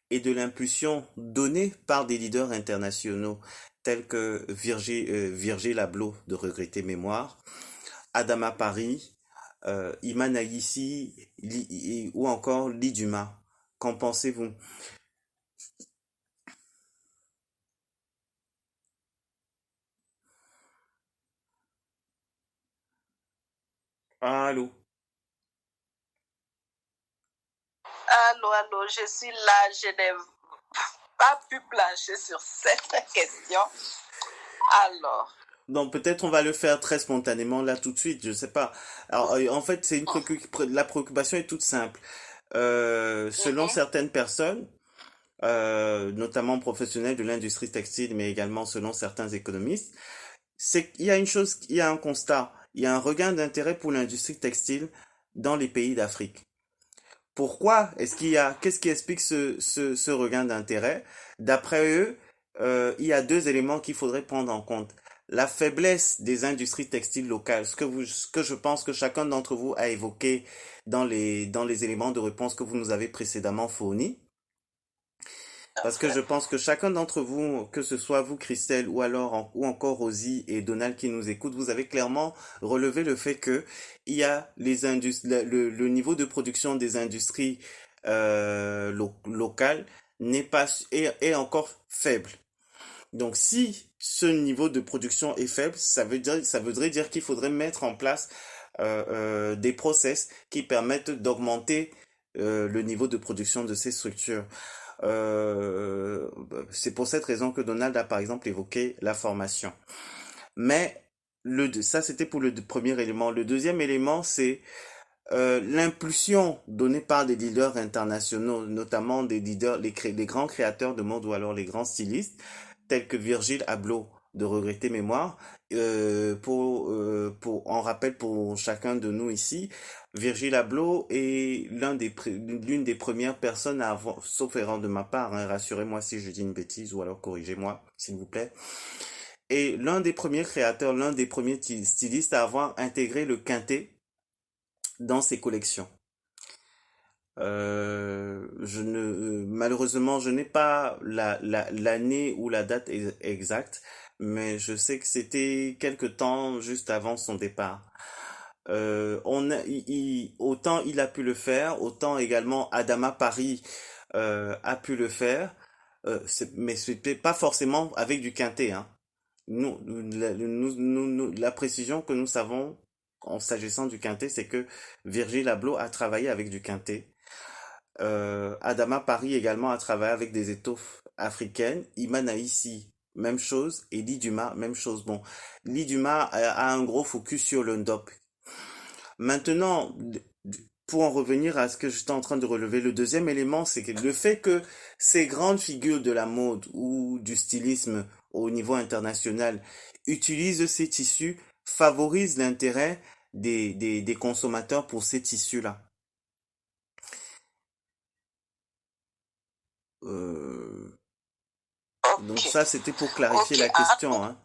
et de l'impulsion donnée par des leaders internationaux tels que Virgil Abloh de regrettée mémoire, Adama Paris, Iman Aïssi ou encore Lee Dumas. Qu'en pensez-vous? Allô? Allô, je suis là, je n'ai pas pu plancher sur cette question. Alors. Donc peut-être on va le faire très spontanément là tout de suite, je sais pas. Alors en fait c'est la préoccupation est toute simple. Selon certaines personnes, notamment professionnels de l'industrie textile, mais également selon certains économistes, c'est qu'il y a il y a un constat, il y a un regain d'intérêt pour l'industrie textile dans les pays d'Afrique. Pourquoi qu'est-ce qui explique ce regain d'intérêt? D'après eux, il y a deux éléments qu'il faudrait prendre en compte. La faiblesse des industries textiles locales, ce que je pense que chacun d'entre vous a évoqué dans les éléments de réponse que vous nous avez précédemment fournis. Parce que je pense que chacun d'entre vous, que ce soit vous, Christelle, ou encore Rosie et Donald qui nous écoutent, vous avez clairement relevé le fait que il y a le niveau de production des industries locales est encore faible. Donc, si ce niveau de production est faible, ça voudrait dire qu'il faudrait mettre en place des process qui permettent d'augmenter le niveau de production de ces structures. C'est pour cette raison que Donald a par exemple évoqué la formation. Mais ça c'était pour le premier élément. Le deuxième élément c'est l'impulsion donnée par des leaders internationaux, notamment des leaders, les grands créateurs de mode ou alors les grands stylistes, tels que Virgil Abloh de regrettée mémoire. En rappel pour chacun de nous ici, Virgil Abloh est l'une des premières personnes à avoir, sauf erreur de ma part, hein, rassurez-moi si je dis une bêtise ou alors corrigez-moi, s'il vous plaît, et l'un des premiers créateurs, l'un des premiers stylistes à avoir intégré le quintet dans ses collections. Malheureusement, je n'ai pas l'année ou la date exacte, mais je sais que c'était quelque temps juste avant son départ. Autant il a pu le faire, autant également Adama Paris a pu le faire, mais c'était pas forcément avec du quintet, hein. La précision que nous savons en s'agissant du quintet, c'est que Virgil Abloh a travaillé avec du quintet. Adama Paris également a travaillé avec des étoffes africaines. Iman Aïssi, même chose. Et Lee Dumas, même chose. Bon, Lee Dumas a un gros focus sur le ndop. Maintenant, pour en revenir à ce que j'étais en train de relever, le deuxième élément, c'est que le fait que ces grandes figures de la mode ou du stylisme au niveau international utilisent ces tissus favorise l'intérêt des consommateurs pour ces tissus-là. Donc ça, c'était pour clarifier la question, hein.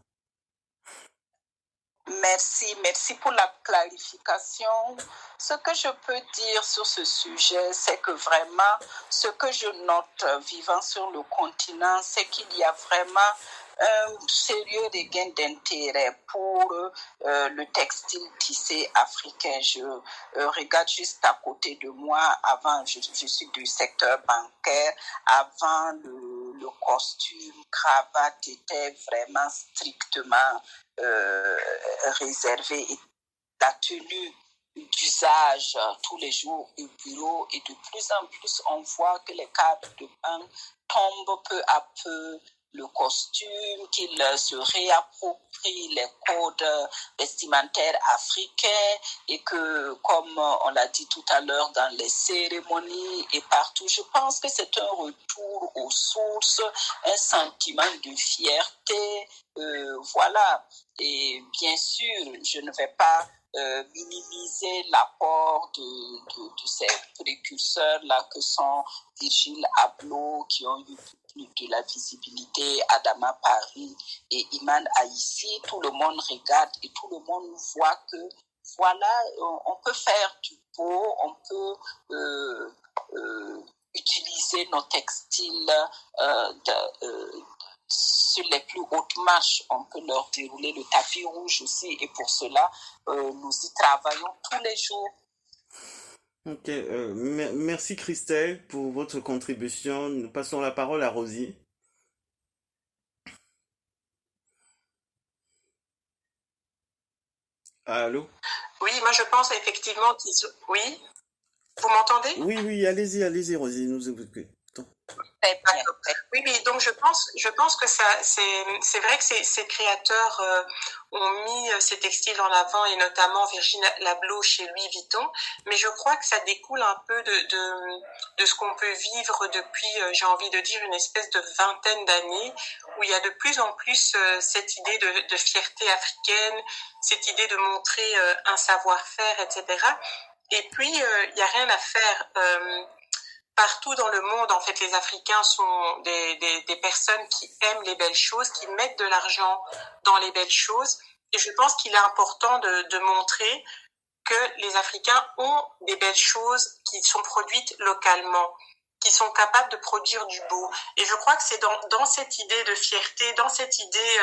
Merci pour la clarification. Ce que je peux dire sur ce sujet, c'est que vraiment, ce que je note vivant sur le continent, c'est qu'il y a vraiment un sérieux regain d'intérêt pour le textile tissé africain. Je regarde juste à côté de moi, avant, je suis du secteur bancaire, avant le costume, cravate était vraiment strictement réservé, et la tenue d'usage tous les jours au bureau, et de plus en plus on voit que les cadres de banque tombent peu à peu le costume, qu'ils se réapproprient les codes vestimentaires africains, et que, comme on l'a dit tout à l'heure, dans les cérémonies et partout, je pense que c'est un retour aux sources, un sentiment de fierté, voilà. Et bien sûr, je ne vais pas minimiser l'apport de ces précurseurs-là que sont Virgil Abloh, qui ont eu plus de la visibilité, Adama Paris et Iman Aïssi. Tout le monde regarde et tout le monde voit que voilà, on peut faire du beau, on peut utiliser nos textiles sur les plus hautes marches. On peut leur dérouler le tapis rouge aussi, et pour cela, nous y travaillons tous les jours. Ok, merci Christelle pour votre contribution. Nous passons la parole à Rosie. Allô? Oui, moi je pense effectivement qu'ils... Oui, vous m'entendez? Oui, allez-y Rosie, nous écoutons. Oui, donc je pense que c'est vrai que ces créateurs ont mis ces textiles en avant, et notamment Virgil Abloh chez Louis Vuitton, mais je crois que ça découle un peu de ce qu'on peut vivre depuis, j'ai envie de dire, une espèce de vingtaine d'années, où il y a de plus en plus cette idée de fierté africaine, cette idée de montrer un savoir-faire, etc. Et puis, il n'y a rien à faire. Partout dans le monde, en fait, les Africains sont des personnes qui aiment les belles choses, qui mettent de l'argent dans les belles choses. Et je pense qu'il est important de montrer que les Africains ont des belles choses qui sont produites localement, qui sont capables de produire du beau. Et je crois que c'est dans cette idée de fierté, dans cette idée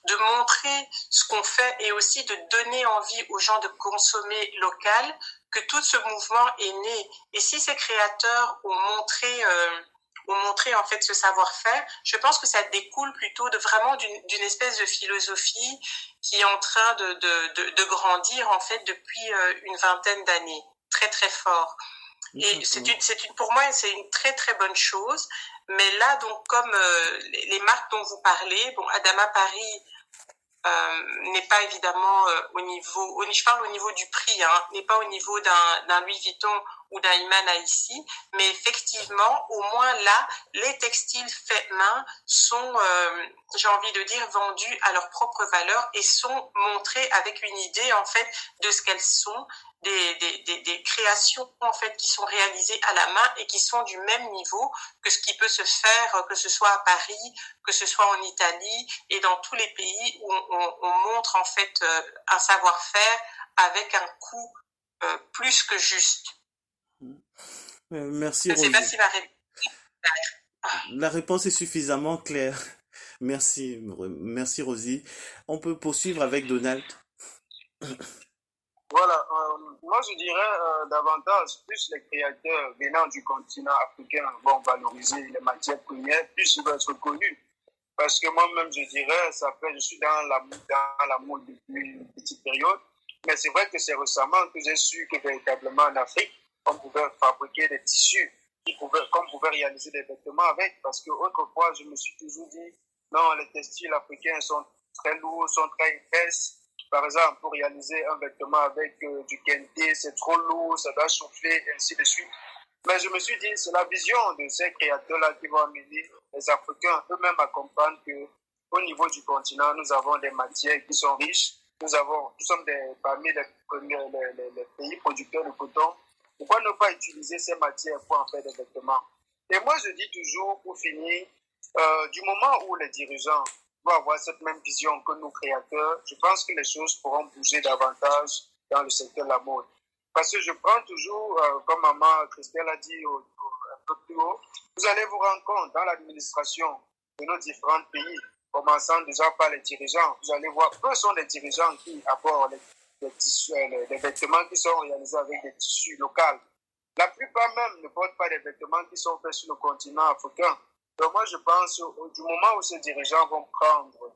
de montrer ce qu'on fait, et aussi de donner envie aux gens de consommer local, que tout ce mouvement est né. Et si ces créateurs ont montré en fait ce savoir-faire, je pense que ça découle plutôt vraiment d'une espèce de philosophie qui est en train de grandir en fait depuis une vingtaine d'années, très très fort. Et pour moi, c'est une très très bonne chose. Mais là, donc, comme les marques dont vous parlez, bon, Adama Paris n'est pas évidemment au niveau, je parle au niveau du prix, hein, n'est pas au niveau d'un Louis Vuitton ou d'un Imana ici, mais effectivement, au moins là, les textiles faits main sont, j'ai envie de dire, vendus à leur propre valeur et sont montrés avec une idée en fait de ce qu'elles sont, des créations en fait qui sont réalisées à la main et qui sont du même niveau que ce qui peut se faire, que ce soit à Paris, que ce soit en Italie et dans tous les pays où on montre en fait un savoir-faire avec un coût plus que juste. Merci, Je ne sais Rosie. pas si ma réponse est claire. La réponse est suffisamment claire. Merci, Rosie. On peut poursuivre avec Donald. Voilà, moi je dirais davantage, plus les créateurs venant du continent africain vont valoriser les matières premières, plus ils vont être connus. Parce que moi-même, je dirais, je suis dans la mode depuis une petite période, mais c'est vrai que c'est récemment que j'ai su que véritablement en Afrique, on pouvait fabriquer des tissus, qu'on pouvait réaliser des vêtements avec, parce que autrefois, je me suis toujours dit, non, les textiles africains sont très lourds, sont très épaisses. Par exemple, pour réaliser un vêtement avec du kente, c'est trop lourd, ça doit chauffer, et ainsi de suite. Mais je me suis dit, c'est la vision de ces créateurs-là qui vont amener les Africains eux-mêmes à comprendre qu'au niveau du continent, nous avons des matières qui sont riches. Nous sommes parmi les pays producteurs de coton. Pourquoi ne pas utiliser ces matières pour en faire des vêtements? Et moi, je dis toujours, pour finir, du moment où les dirigeants vont avoir cette même vision que nous créateurs, je pense que les choses pourront bouger davantage dans le secteur de la mode. Parce que je prends toujours, comme maman Christelle a dit un peu plus haut, vous allez vous rendre compte dans l'administration de nos différents pays, commençant déjà par les dirigeants, vous allez voir, peu sont les dirigeants qui apportent les vêtements qui sont réalisés avec des tissus locaux. La plupart même ne portent pas des vêtements qui sont faits sur le continent africain. Donc moi je pense, du moment où ces dirigeants vont prendre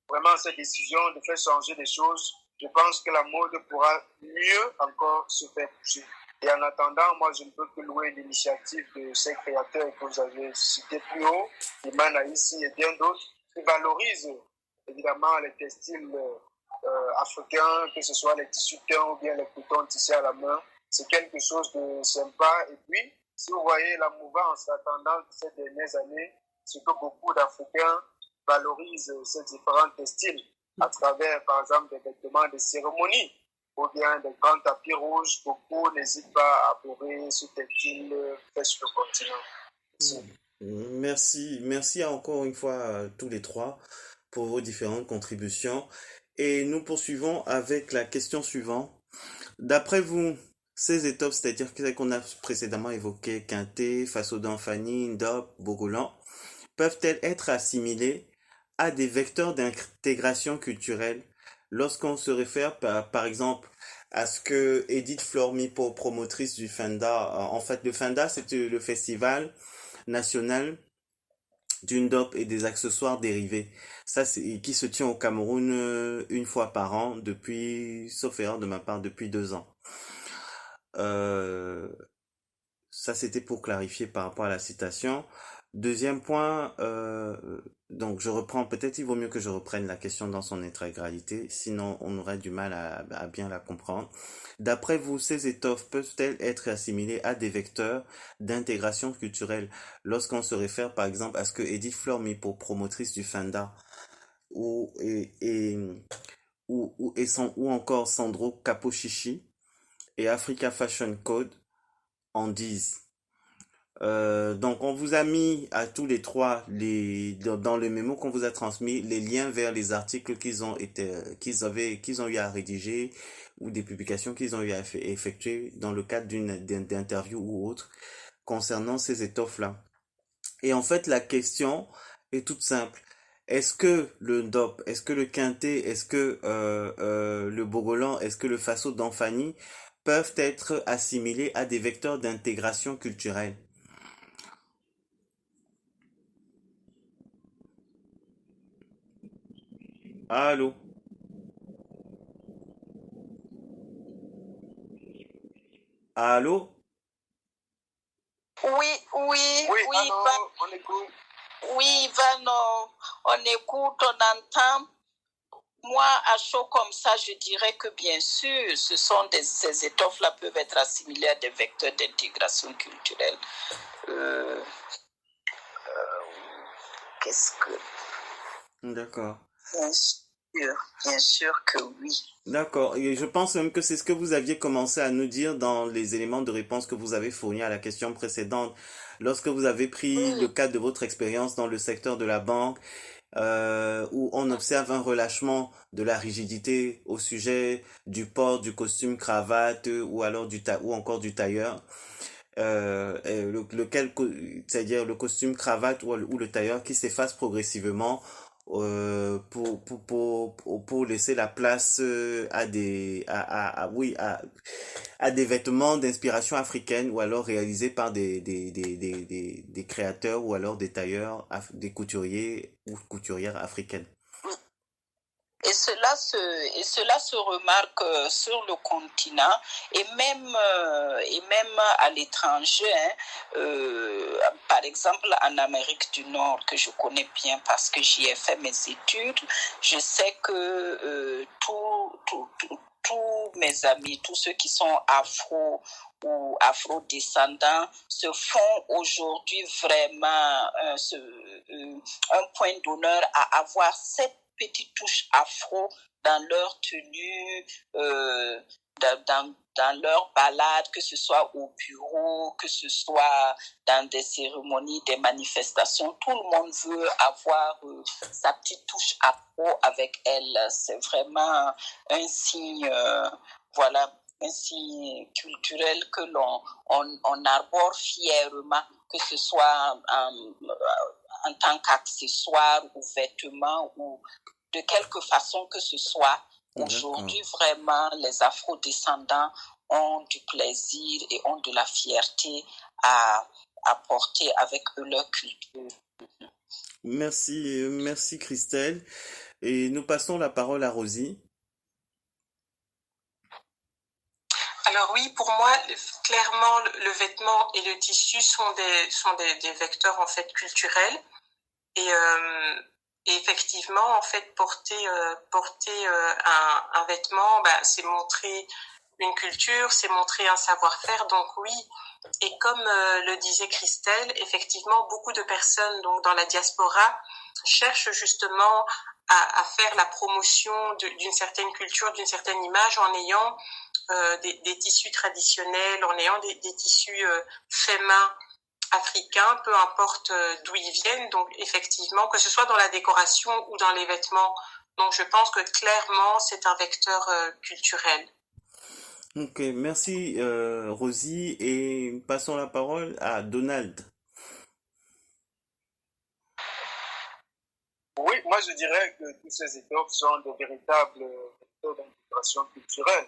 vraiment cette décision de faire changer les choses, je pense que la mode pourra mieux encore se faire bouger. Et en attendant, moi, je ne peux que louer l'initiative de ces créateurs que vous avez cités plus haut, Imana ici et bien d'autres, qui valorisent évidemment les textiles africains, que ce soit les tissus teints ou bien les cotons tissés à la main. C'est quelque chose de sympa. Et puis, si vous voyez la mouvance, la tendance de ces dernières années, c'est que beaucoup d'Africains valorisent ces différents textiles à travers, par exemple, des vêtements de cérémonie ou bien des grands tapis rouges. Beaucoup n'hésitent pas à apporter ce textile fait sur le continent. Merci encore une fois à tous les trois pour vos différentes contributions. Et nous poursuivons avec la question suivante. D'après vous, ces étoffes, c'est-à-dire celles qu'on a précédemment évoquées, Quinté, Faso Fani, Ndop, Bogolan, peuvent-elles être assimilées à des vecteurs d'intégration culturelle lorsqu'on se réfère par exemple à ce que Edith Flormipo, promotrice du Fenda, en fait le Fenda c'est le festival national du Ndop et des accessoires dérivés, ça c'est qui se tient au Cameroun une fois par an depuis, sauf erreur de ma part, depuis 2 ans. Ça c'était pour clarifier par rapport à la citation. Deuxième point, donc je reprends, peut-être il vaut mieux que je reprenne la question dans son intégralité, sinon on aurait du mal à bien la comprendre. D'après vous, ces étoffes peuvent-elles être assimilées à des vecteurs d'intégration culturelle lorsqu'on se réfère par exemple à ce que Edith Flormipo, promotrice du Fenda, ou encore Sandro Capochichi et Africa Fashion Code en disent? Donc on vous a mis à tous les trois dans le mémo qu'on vous a transmis les liens vers les articles qu'ils ont eu à rédiger ou des publications qu'ils ont eu à effectuer dans le cadre d'interview ou autre concernant ces étoffes-là. Et en fait la question est toute simple. Est-ce que le Ndop, est-ce que le Quinté, est-ce que le Bogolan, est-ce que le Faso d'Anfani peuvent être assimilés à des vecteurs d'intégration culturelle? Allô? Allô? Oui, allô, on écoute. Oui, Ivan, on écoute, on entend. moi, à chaud comme ça, je dirais que bien sûr, ces étoffes-là peuvent être assimilées à des vecteurs d'intégration culturelle. Qu'est-ce que... D'accord. Bien sûr que oui. D'accord. Et je pense même que c'est ce que vous aviez commencé à nous dire dans les éléments de réponse que vous avez fournis à la question précédente. Lorsque vous avez pris le cadre de votre expérience dans le secteur de la banque, où on observe un relâchement de la rigidité au sujet du port du costume cravate ou alors ou encore du tailleur, c'est-à-dire le costume cravate ou le tailleur qui s'efface progressivement pour laisser la place à des vêtements d'inspiration africaine ou alors réalisés par des créateurs ou alors des tailleurs, des couturiers ou couturières africaines. Et cela se remarque sur le continent et même à l'étranger. Par exemple, en Amérique du Nord, que je connais bien parce que j'y ai fait mes études, je sais que tous mes amis, tous ceux qui sont afro ou afro-descendants se font aujourd'hui vraiment un point d'honneur à avoir cette petite touche afro dans leur tenue, dans leur balade, que ce soit au bureau, que ce soit dans des cérémonies, des manifestations. Tout le monde veut avoir sa petite touche afro avec elle. C'est vraiment un signe, un signe culturel que on arbore fièrement, que ce soit en tant qu'accessoire ou vêtement ou de quelque façon que ce soit. Aujourd'hui, vraiment, les afro-descendants ont du plaisir et ont de la fierté à porter avec eux leur culture. Merci Christelle. Et nous passons la parole à Rosie. Alors oui, pour moi, clairement, le vêtement et le tissu sont des vecteurs en fait culturels. Et effectivement, en fait, porter un vêtement, c'est montrer une culture, c'est montrer un savoir-faire. Donc oui, et comme le disait Christelle, effectivement, beaucoup de personnes donc dans la diaspora cherchent justement à faire la promotion d'une certaine culture, d'une certaine image en ayant des tissus traditionnels, en ayant des tissus faits main africains, peu importe d'où ils viennent. Donc effectivement, que ce soit dans la décoration ou dans les vêtements. Donc je pense que clairement, c'est un vecteur culturel. Ok, merci Rosie, et passons la parole à Donald. Oui, moi je dirais que tous ces étoffes sont de véritables vecteurs d'intégration culturelle.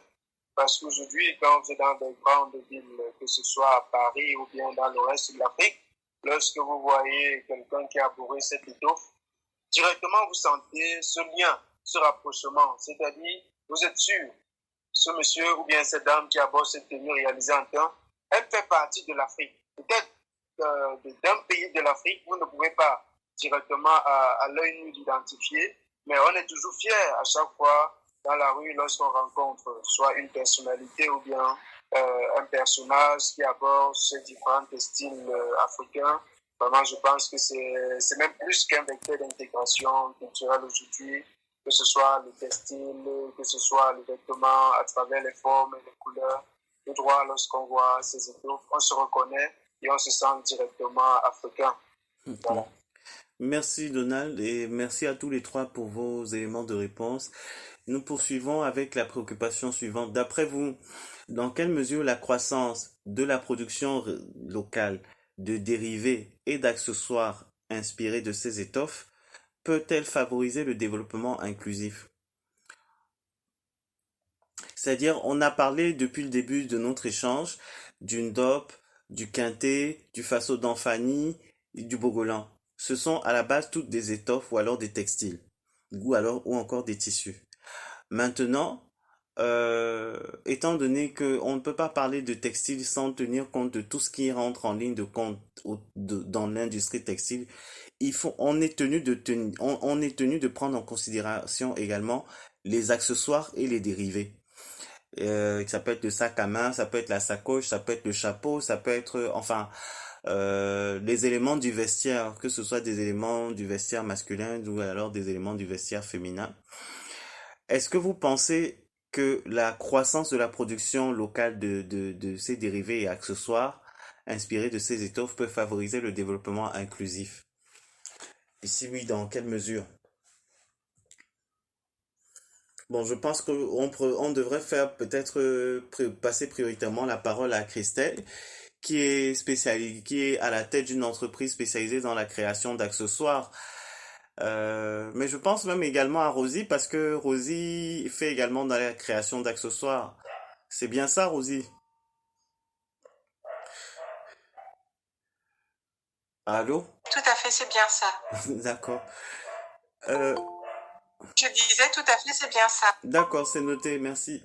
Parce qu'aujourd'hui, quand vous êtes dans des grandes villes, que ce soit à Paris ou bien dans le reste de l'Afrique, lorsque vous voyez quelqu'un qui a bourré cette étoffe, directement vous sentez ce lien, ce rapprochement. C'est-à-dire, vous êtes sûr, ce monsieur ou bien cette dame qui aborde cette tenue réalisée en temps, elle fait partie de l'Afrique. Peut-être d'un pays de l'Afrique, vous ne pouvez pas directement à l'œil nu l'identifier, mais on est toujours fiers à chaque fois dans la rue lorsqu'on rencontre soit une personnalité ou bien un personnage qui aborde ces différents styles africains. Vraiment, je pense que c'est même plus qu'un vecteur d'intégration culturelle aujourd'hui, que ce soit le textile, que ce soit le vêtement à travers les formes et les couleurs. Tout droit, lorsqu'on voit ces étoffes, on se reconnaît et on se sent directement africain. Voilà. Merci Donald, et merci à tous les trois pour vos éléments de réponse. Nous poursuivons avec la préoccupation suivante. D'après vous, dans quelle mesure la croissance de la production locale de dérivés et d'accessoires inspirés de ces étoffes peut-elle favoriser le développement inclusif? C'est-à-dire, on a parlé depuis le début de notre échange du ndop, du quinté, du faso d'Anfani et du bogolan. Ce sont à la base toutes des étoffes ou alors des textiles ou encore des tissus. Maintenant, étant donné qu'on ne peut pas parler de textile sans tenir compte de tout ce qui rentre en ligne de compte dans l'industrie textile, on est tenu on est tenu de prendre en considération également les accessoires et les dérivés. Ça peut être le sac à main, ça peut être la sacoche, ça peut être le chapeau, ça peut être, enfin, les éléments du vestiaire, que ce soit des éléments du vestiaire masculin ou alors des éléments du vestiaire féminin. Est-ce que vous pensez que la croissance de la production locale de ces dérivés et accessoires inspirés de ces étoffes peut favoriser le développement inclusif? Et si oui, dans quelle mesure? Bon, je pense on devrait faire peut-être passer prioritairement la parole à Christelle, qui est à la tête d'une entreprise spécialisée dans la création d'accessoires. Mais je pense même également à Rosie parce que Rosie fait également dans la création d'accessoires. C'est bien ça, Rosie? Allô? Tout à fait, c'est bien ça. D'accord. Euh, Je disais tout à fait, c'est bien ça. d'accord, c'est noté, merci.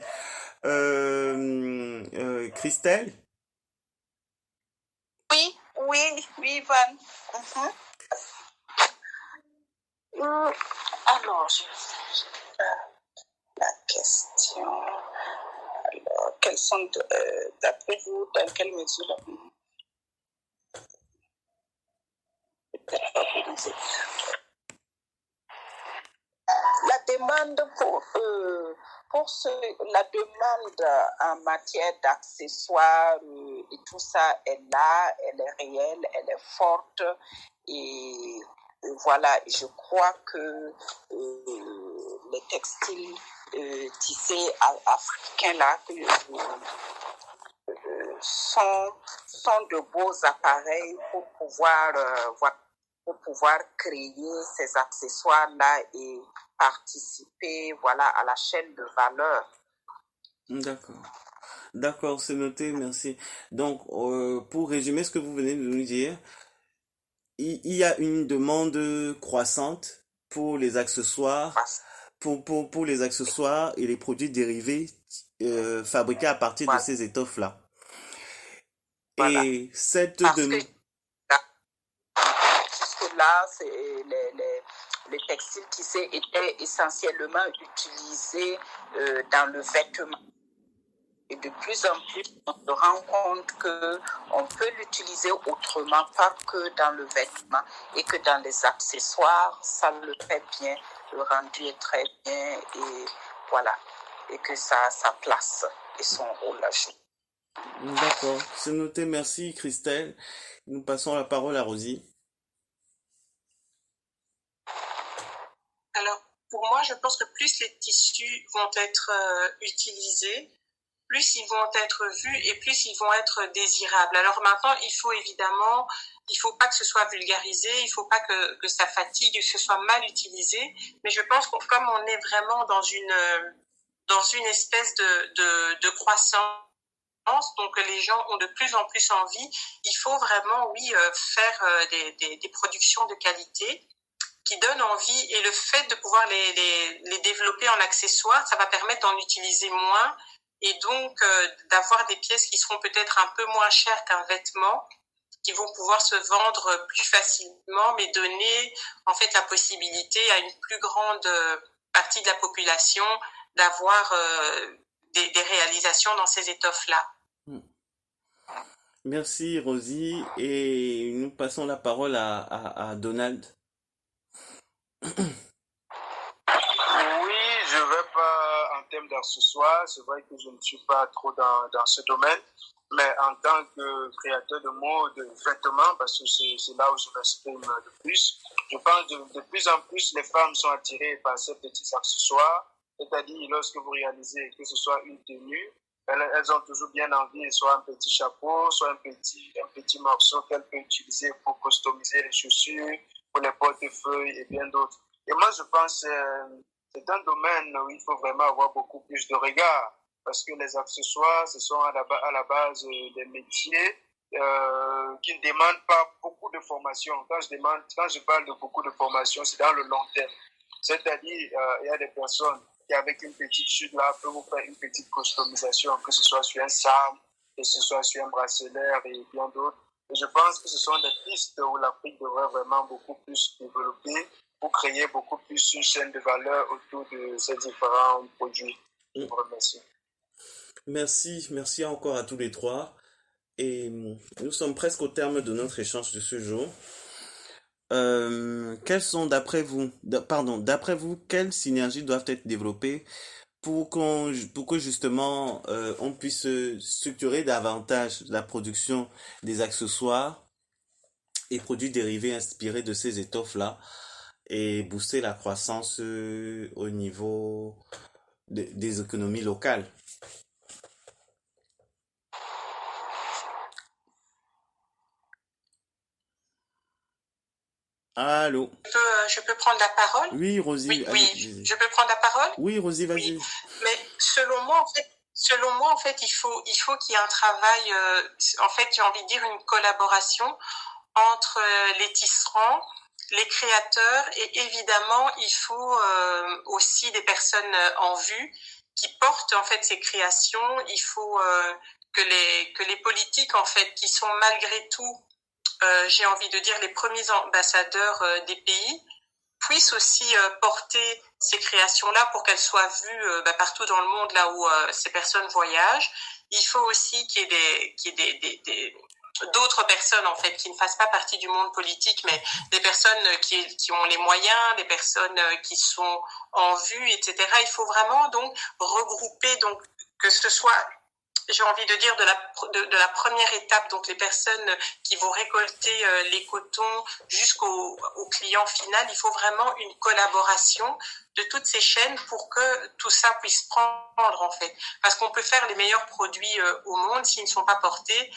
Christelle? Oui, Yvonne. Mhm. Alors, la question. Alors, quelles sont, d'après vous, dans quelle mesure la demande la demande en matière d'accessoires et tout ça est là, elle est réelle, elle est forte et voilà, je crois que les textiles tissés africains là sont de beaux appareils pour pouvoir créer ces accessoires-là et participer, voilà, à la chaîne de valeur. D'accord. D'accord, c'est noté, merci. Donc, pour résumer ce que vous venez de nous dire, il y a une demande croissante pour les accessoires, pour les accessoires et les produits dérivés fabriqués à partir de Voilà. ces étoffes-là. Voilà. Et cette Parce demande... que jusque-là, les textiles tissés étaient essentiellement utilisés dans le vêtement. Et de plus en plus, on se rend compte qu'on peut l'utiliser autrement, pas que dans le vêtement, et que dans les accessoires, ça le fait bien, le rendu est très bien, et voilà, et que ça a sa place et son rôle à jouer. D'accord, c'est noté, merci Christelle. Nous passons la parole à Rosie. Alors, pour moi, je pense que plus les tissus vont être utilisés, plus ils vont être vus et plus ils vont être désirables. Alors maintenant, il faut pas que ce soit vulgarisé, il faut pas que ça fatigue, que ce soit mal utilisé. Mais je pense que comme on est vraiment dans une espèce de croissance, donc les gens ont de plus en plus envie, il faut vraiment, faire des productions de qualité qui donnent envie, et le fait de pouvoir les développer en accessoires, ça va permettre d'en utiliser moins et donc d'avoir des pièces qui seront peut-être un peu moins chères qu'un vêtement, qui vont pouvoir se vendre plus facilement, mais donner en fait la possibilité à une plus grande partie de la population d'avoir des réalisations dans ces étoffes-là. Merci Rosie, et nous passons la parole à Donald. Oui, je ne vais pas en termes d'accessoires, c'est vrai que je ne suis pas trop dans ce domaine, mais en tant que créateur de mode, de vêtements, parce que c'est là où je m'exprime le plus, je pense que de plus en plus les femmes sont attirées par ces petits accessoires, c'est-à-dire lorsque vous réalisez que ce soit une tenue, elles ont toujours bien envie, soit un petit chapeau, soit un petit morceau qu'elles peuvent utiliser pour customiser les chaussures, pour les portefeuilles et bien d'autres. Et moi, je pense que c'est un domaine où il faut vraiment avoir beaucoup plus de regard, parce que les accessoires, ce sont à la base des métiers qui ne demandent pas beaucoup de formation. Quand je parle de beaucoup de formation, c'est dans le long terme. C'est-à-dire, il y a des personnes qui, avec une petite chute là, peuvent vous faire une petite customisation, que ce soit sur un sac, que ce soit sur un bracelet et bien d'autres. Et je pense que ce sont des pistes où l'Afrique devrait vraiment beaucoup plus développer pour créer beaucoup plus une chaîne de valeur autour de ces différents produits. Je vous remercie. Merci encore à tous les trois. Et nous sommes presque au terme de notre échange de ce jour. Quelles sont d'après vous, quelles synergies doivent être développées pour que justement on puisse structurer davantage la production des accessoires et produits dérivés inspirés de ces étoffes-là et booster la croissance au niveau des économies locales. Allô? Je peux prendre la parole? Oui, Rosie. Oui, je peux prendre la parole? Oui, Rosie, vas-y. Oui. Mais selon moi, en fait, il faut qu'il y ait un travail, en fait, j'ai envie de dire une collaboration entre les tisserands, les créateurs et évidemment, il faut aussi des personnes en vue qui portent en fait ces créations. Il faut que les politiques en fait qui sont malgré tout j'ai envie de dire, les premiers ambassadeurs des pays puissent aussi porter ces créations-là pour qu'elles soient vues partout dans le monde, là où ces personnes voyagent. Il faut aussi qu'il y ait d'autres personnes, en fait, qui ne fassent pas partie du monde politique, mais des personnes qui ont les moyens, des personnes qui sont en vue, etc. Il faut vraiment, donc, regrouper, donc, que ce soit j'ai envie de dire de la première étape, donc les personnes qui vont récolter les cotons jusqu'au client final, il faut vraiment une collaboration de toutes ces chaînes pour que tout ça puisse prendre en fait. Parce qu'on peut faire les meilleurs produits au monde, s'ils ne sont pas portés,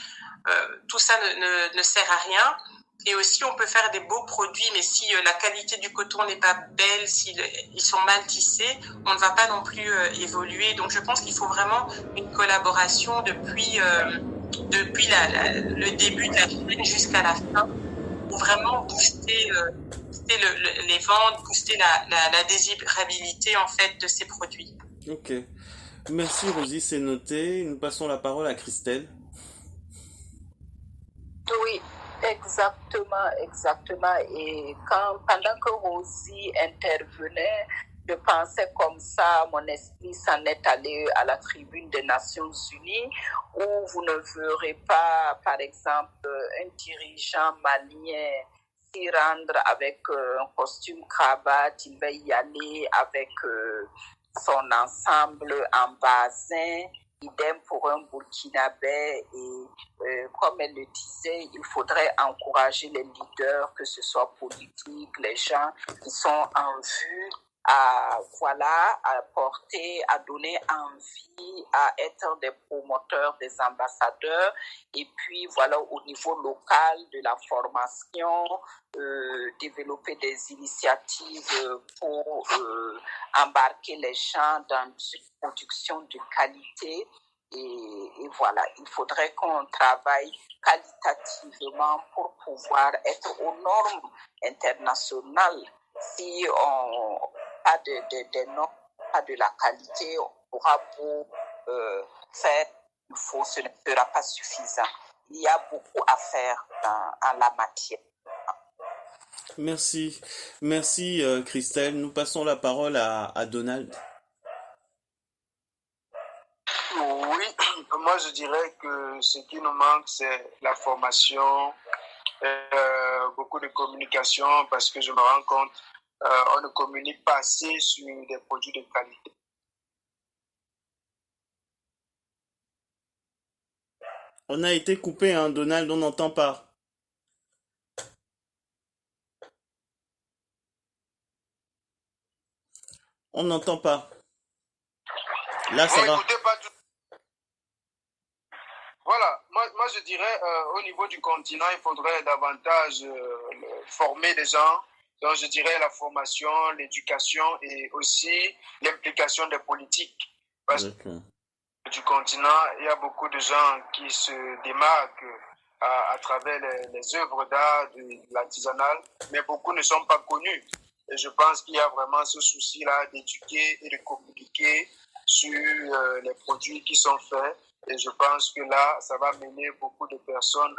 tout ça ne sert à rien. Et aussi, on peut faire des beaux produits, mais si la qualité du coton n'est pas belle, s'ils sont mal tissés, on ne va pas non plus évoluer. Donc, je pense qu'il faut vraiment une collaboration depuis le début de la chaîne jusqu'à la fin pour vraiment booster les ventes, booster la désirabilité en fait de ces produits. Ok. Merci Rosie, c'est noté. Nous passons la parole à Christelle. Oui. Exactement. Et pendant que Rosie intervenait, je pensais comme ça, mon esprit s'en est allé à la tribune des Nations Unies, où vous ne verrez pas, par exemple, un dirigeant malien s'y rendre avec un costume cravate, il va y aller avec son ensemble en basin. Idem pour un Burkinabé et comme elle le disait, il faudrait encourager les leaders, que ce soit politiques, les gens qui sont en vue à porter, à donner envie, à être des promoteurs, des ambassadeurs. Et puis voilà, au niveau local de la formation, développer des initiatives pour embarquer les gens dans une production de qualité. Et voilà, il faudrait qu'on travaille qualitativement pour pouvoir être aux normes internationales. Si on pas des normes, pas de la qualité, on aura beau faire il faut, ce ne sera pas suffisant. Il y a beaucoup à faire en la matière. Merci Christelle. Nous passons la parole à Donald. Oui, moi je dirais que ce qui nous manque, c'est la formation, beaucoup de communication, parce que je me rends compte, on ne communique pas assez sur des produits de qualité. On a été coupé, hein, Donald, on n'entend pas. On n'entend pas. Là, ça va. Voilà, moi je dirais au niveau du continent, il faudrait davantage former les gens. Donc je dirais la formation, l'éducation et aussi l'implication des politiques. Parce que du continent, il y a beaucoup de gens qui se démarquent à travers les œuvres d'art, de l'artisanal, mais beaucoup ne sont pas connus. Et je pense qu'il y a vraiment ce souci-là d'éduquer et de communiquer sur les produits qui sont faits. Et je pense que là, ça va mener beaucoup de personnes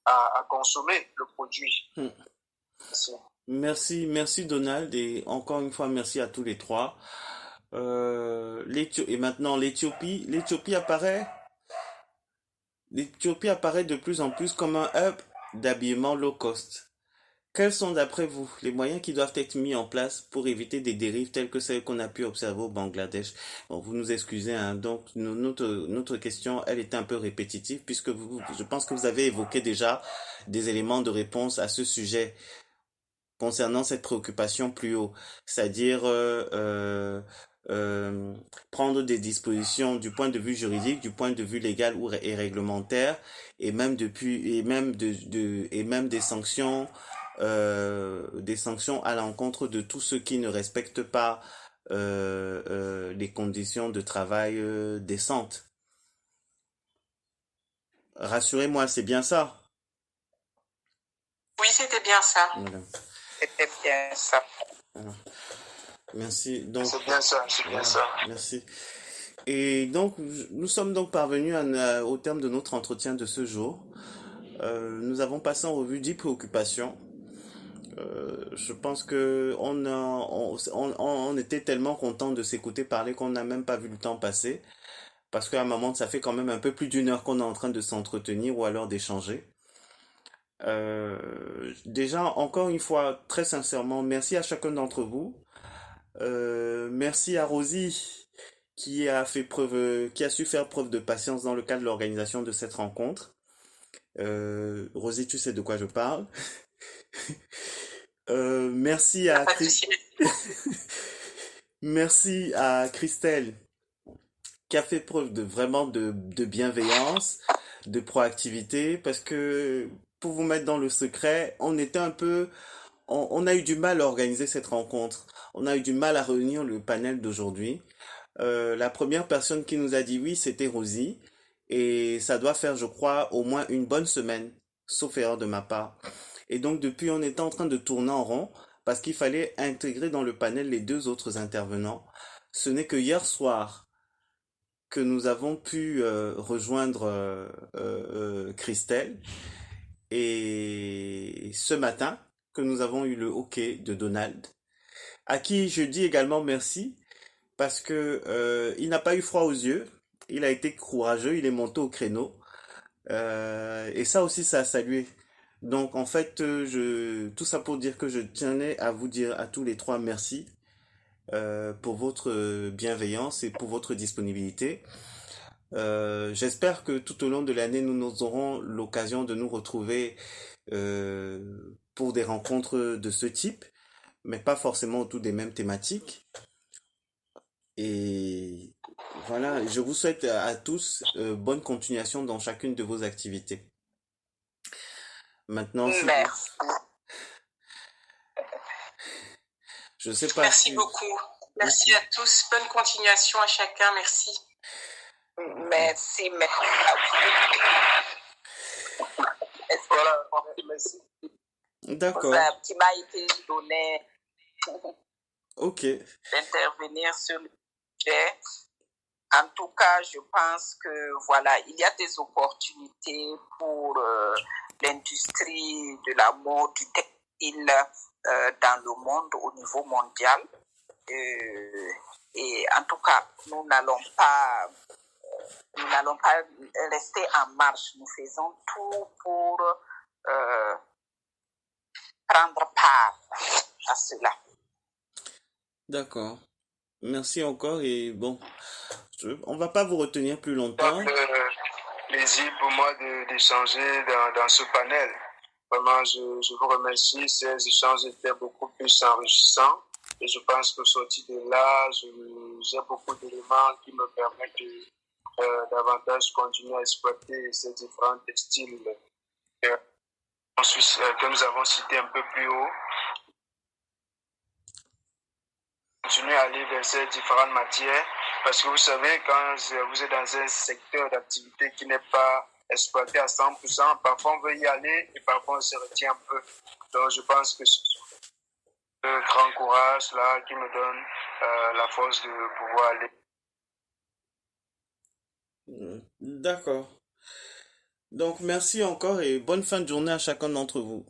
à consommer le produit. Hmm. Merci. Merci Donald, et encore une fois merci à tous les trois. Et maintenant l'Éthiopie apparaît de plus en plus comme un hub d'habillement low cost. Quels sont d'après vous les moyens qui doivent être mis en place pour éviter des dérives telles que celles qu'on a pu observer au Bangladesh? Bon, vous nous excusez, hein, donc notre question, elle était un peu répétitive puisque je pense que vous avez évoqué déjà des éléments de réponse à ce sujet concernant cette préoccupation plus haut, c'est-à-dire prendre des dispositions du point de vue juridique, du point de vue légal et réglementaire, et même des sanctions à l'encontre de tous ceux qui ne respectent pas les conditions de travail décentes. Rassurez-moi, c'est bien ça? Oui, c'était bien ça. Voilà. C'était bien ça. Voilà. Merci. Donc, C'est bien ça, c'est bien voilà, ça. merci. Et donc, nous sommes donc parvenus au terme de notre entretien de ce jour. Nous avons passé en revue 10 préoccupations. Je pense que on était tellement content de s'écouter parler qu'on n'a même pas vu le temps passer. Parce qu'à un moment, ça fait quand même un peu plus d'une heure qu'on est en train de s'entretenir ou alors d'échanger. Déjà, encore une fois, très sincèrement, merci à chacun d'entre vous. Merci à Rosie qui a su faire preuve de patience dans le cadre de l'organisation de cette rencontre. Rosie, tu sais de quoi je parle. Merci à merci à Christelle qui a fait preuve de bienveillance, de proactivité, parce que pour vous mettre dans le secret, on a eu du mal à organiser cette rencontre. On a eu du mal à réunir le panel d'aujourd'hui. La première personne qui nous a dit oui, c'était Rosie. Et ça doit faire, je crois, au moins une bonne semaine, sauf erreur de ma part. Et donc, depuis, on était en train de tourner en rond parce qu'il fallait intégrer dans le panel les deux autres intervenants. Ce n'est que hier soir que nous avons pu rejoindre Christelle. Et ce matin, que nous avons eu le OK de Donald, à qui je dis également merci parce que il n'a pas eu froid aux yeux, il a été courageux, il est monté au créneau, et ça aussi ça a salué. Donc en fait, tout ça pour dire que je tenais à vous dire à tous les trois merci pour votre bienveillance et pour votre disponibilité. J'espère que tout au long de l'année, nous aurons l'occasion de nous retrouver pour des rencontres de ce type, mais pas forcément autour des mêmes thématiques. Et voilà, je vous souhaite à tous bonne continuation dans chacune de vos activités. Maintenant, Merci. Je sais pas. Merci beaucoup. Merci à tous. Bonne continuation à chacun. Merci. Merci, merci. Voilà, merci. D'accord. Qui m'a été donné Ok. d'intervenir sur le sujet. En tout cas, je pense que voilà, il y a des opportunités pour l'industrie de la mode, du textile dans le monde au niveau mondial. Et en tout cas, nous n'allons pas rester en marche. Nous faisons tout pour prendre part à cela. D'accord. Merci encore et bon, on va pas vous retenir plus longtemps. Plaisir pour moi d'échanger dans ce panel. Vraiment, je vous remercie. Ces échanges étaient beaucoup plus enrichissants et je pense que sorti de là, j'ai beaucoup d'éléments qui me permettent davantage continuer à exploiter ces différents textiles que nous avons cités un peu plus haut. Continuer à aller vers ces différentes matières parce que vous savez, quand vous êtes dans un secteur d'activité qui n'est pas exploité à 100%, parfois on veut y aller et parfois on se retient un peu. Donc je pense que c'est un grand courage là qui me donne la force de pouvoir aller. D'accord. Donc merci encore et bonne fin de journée à chacun d'entre vous.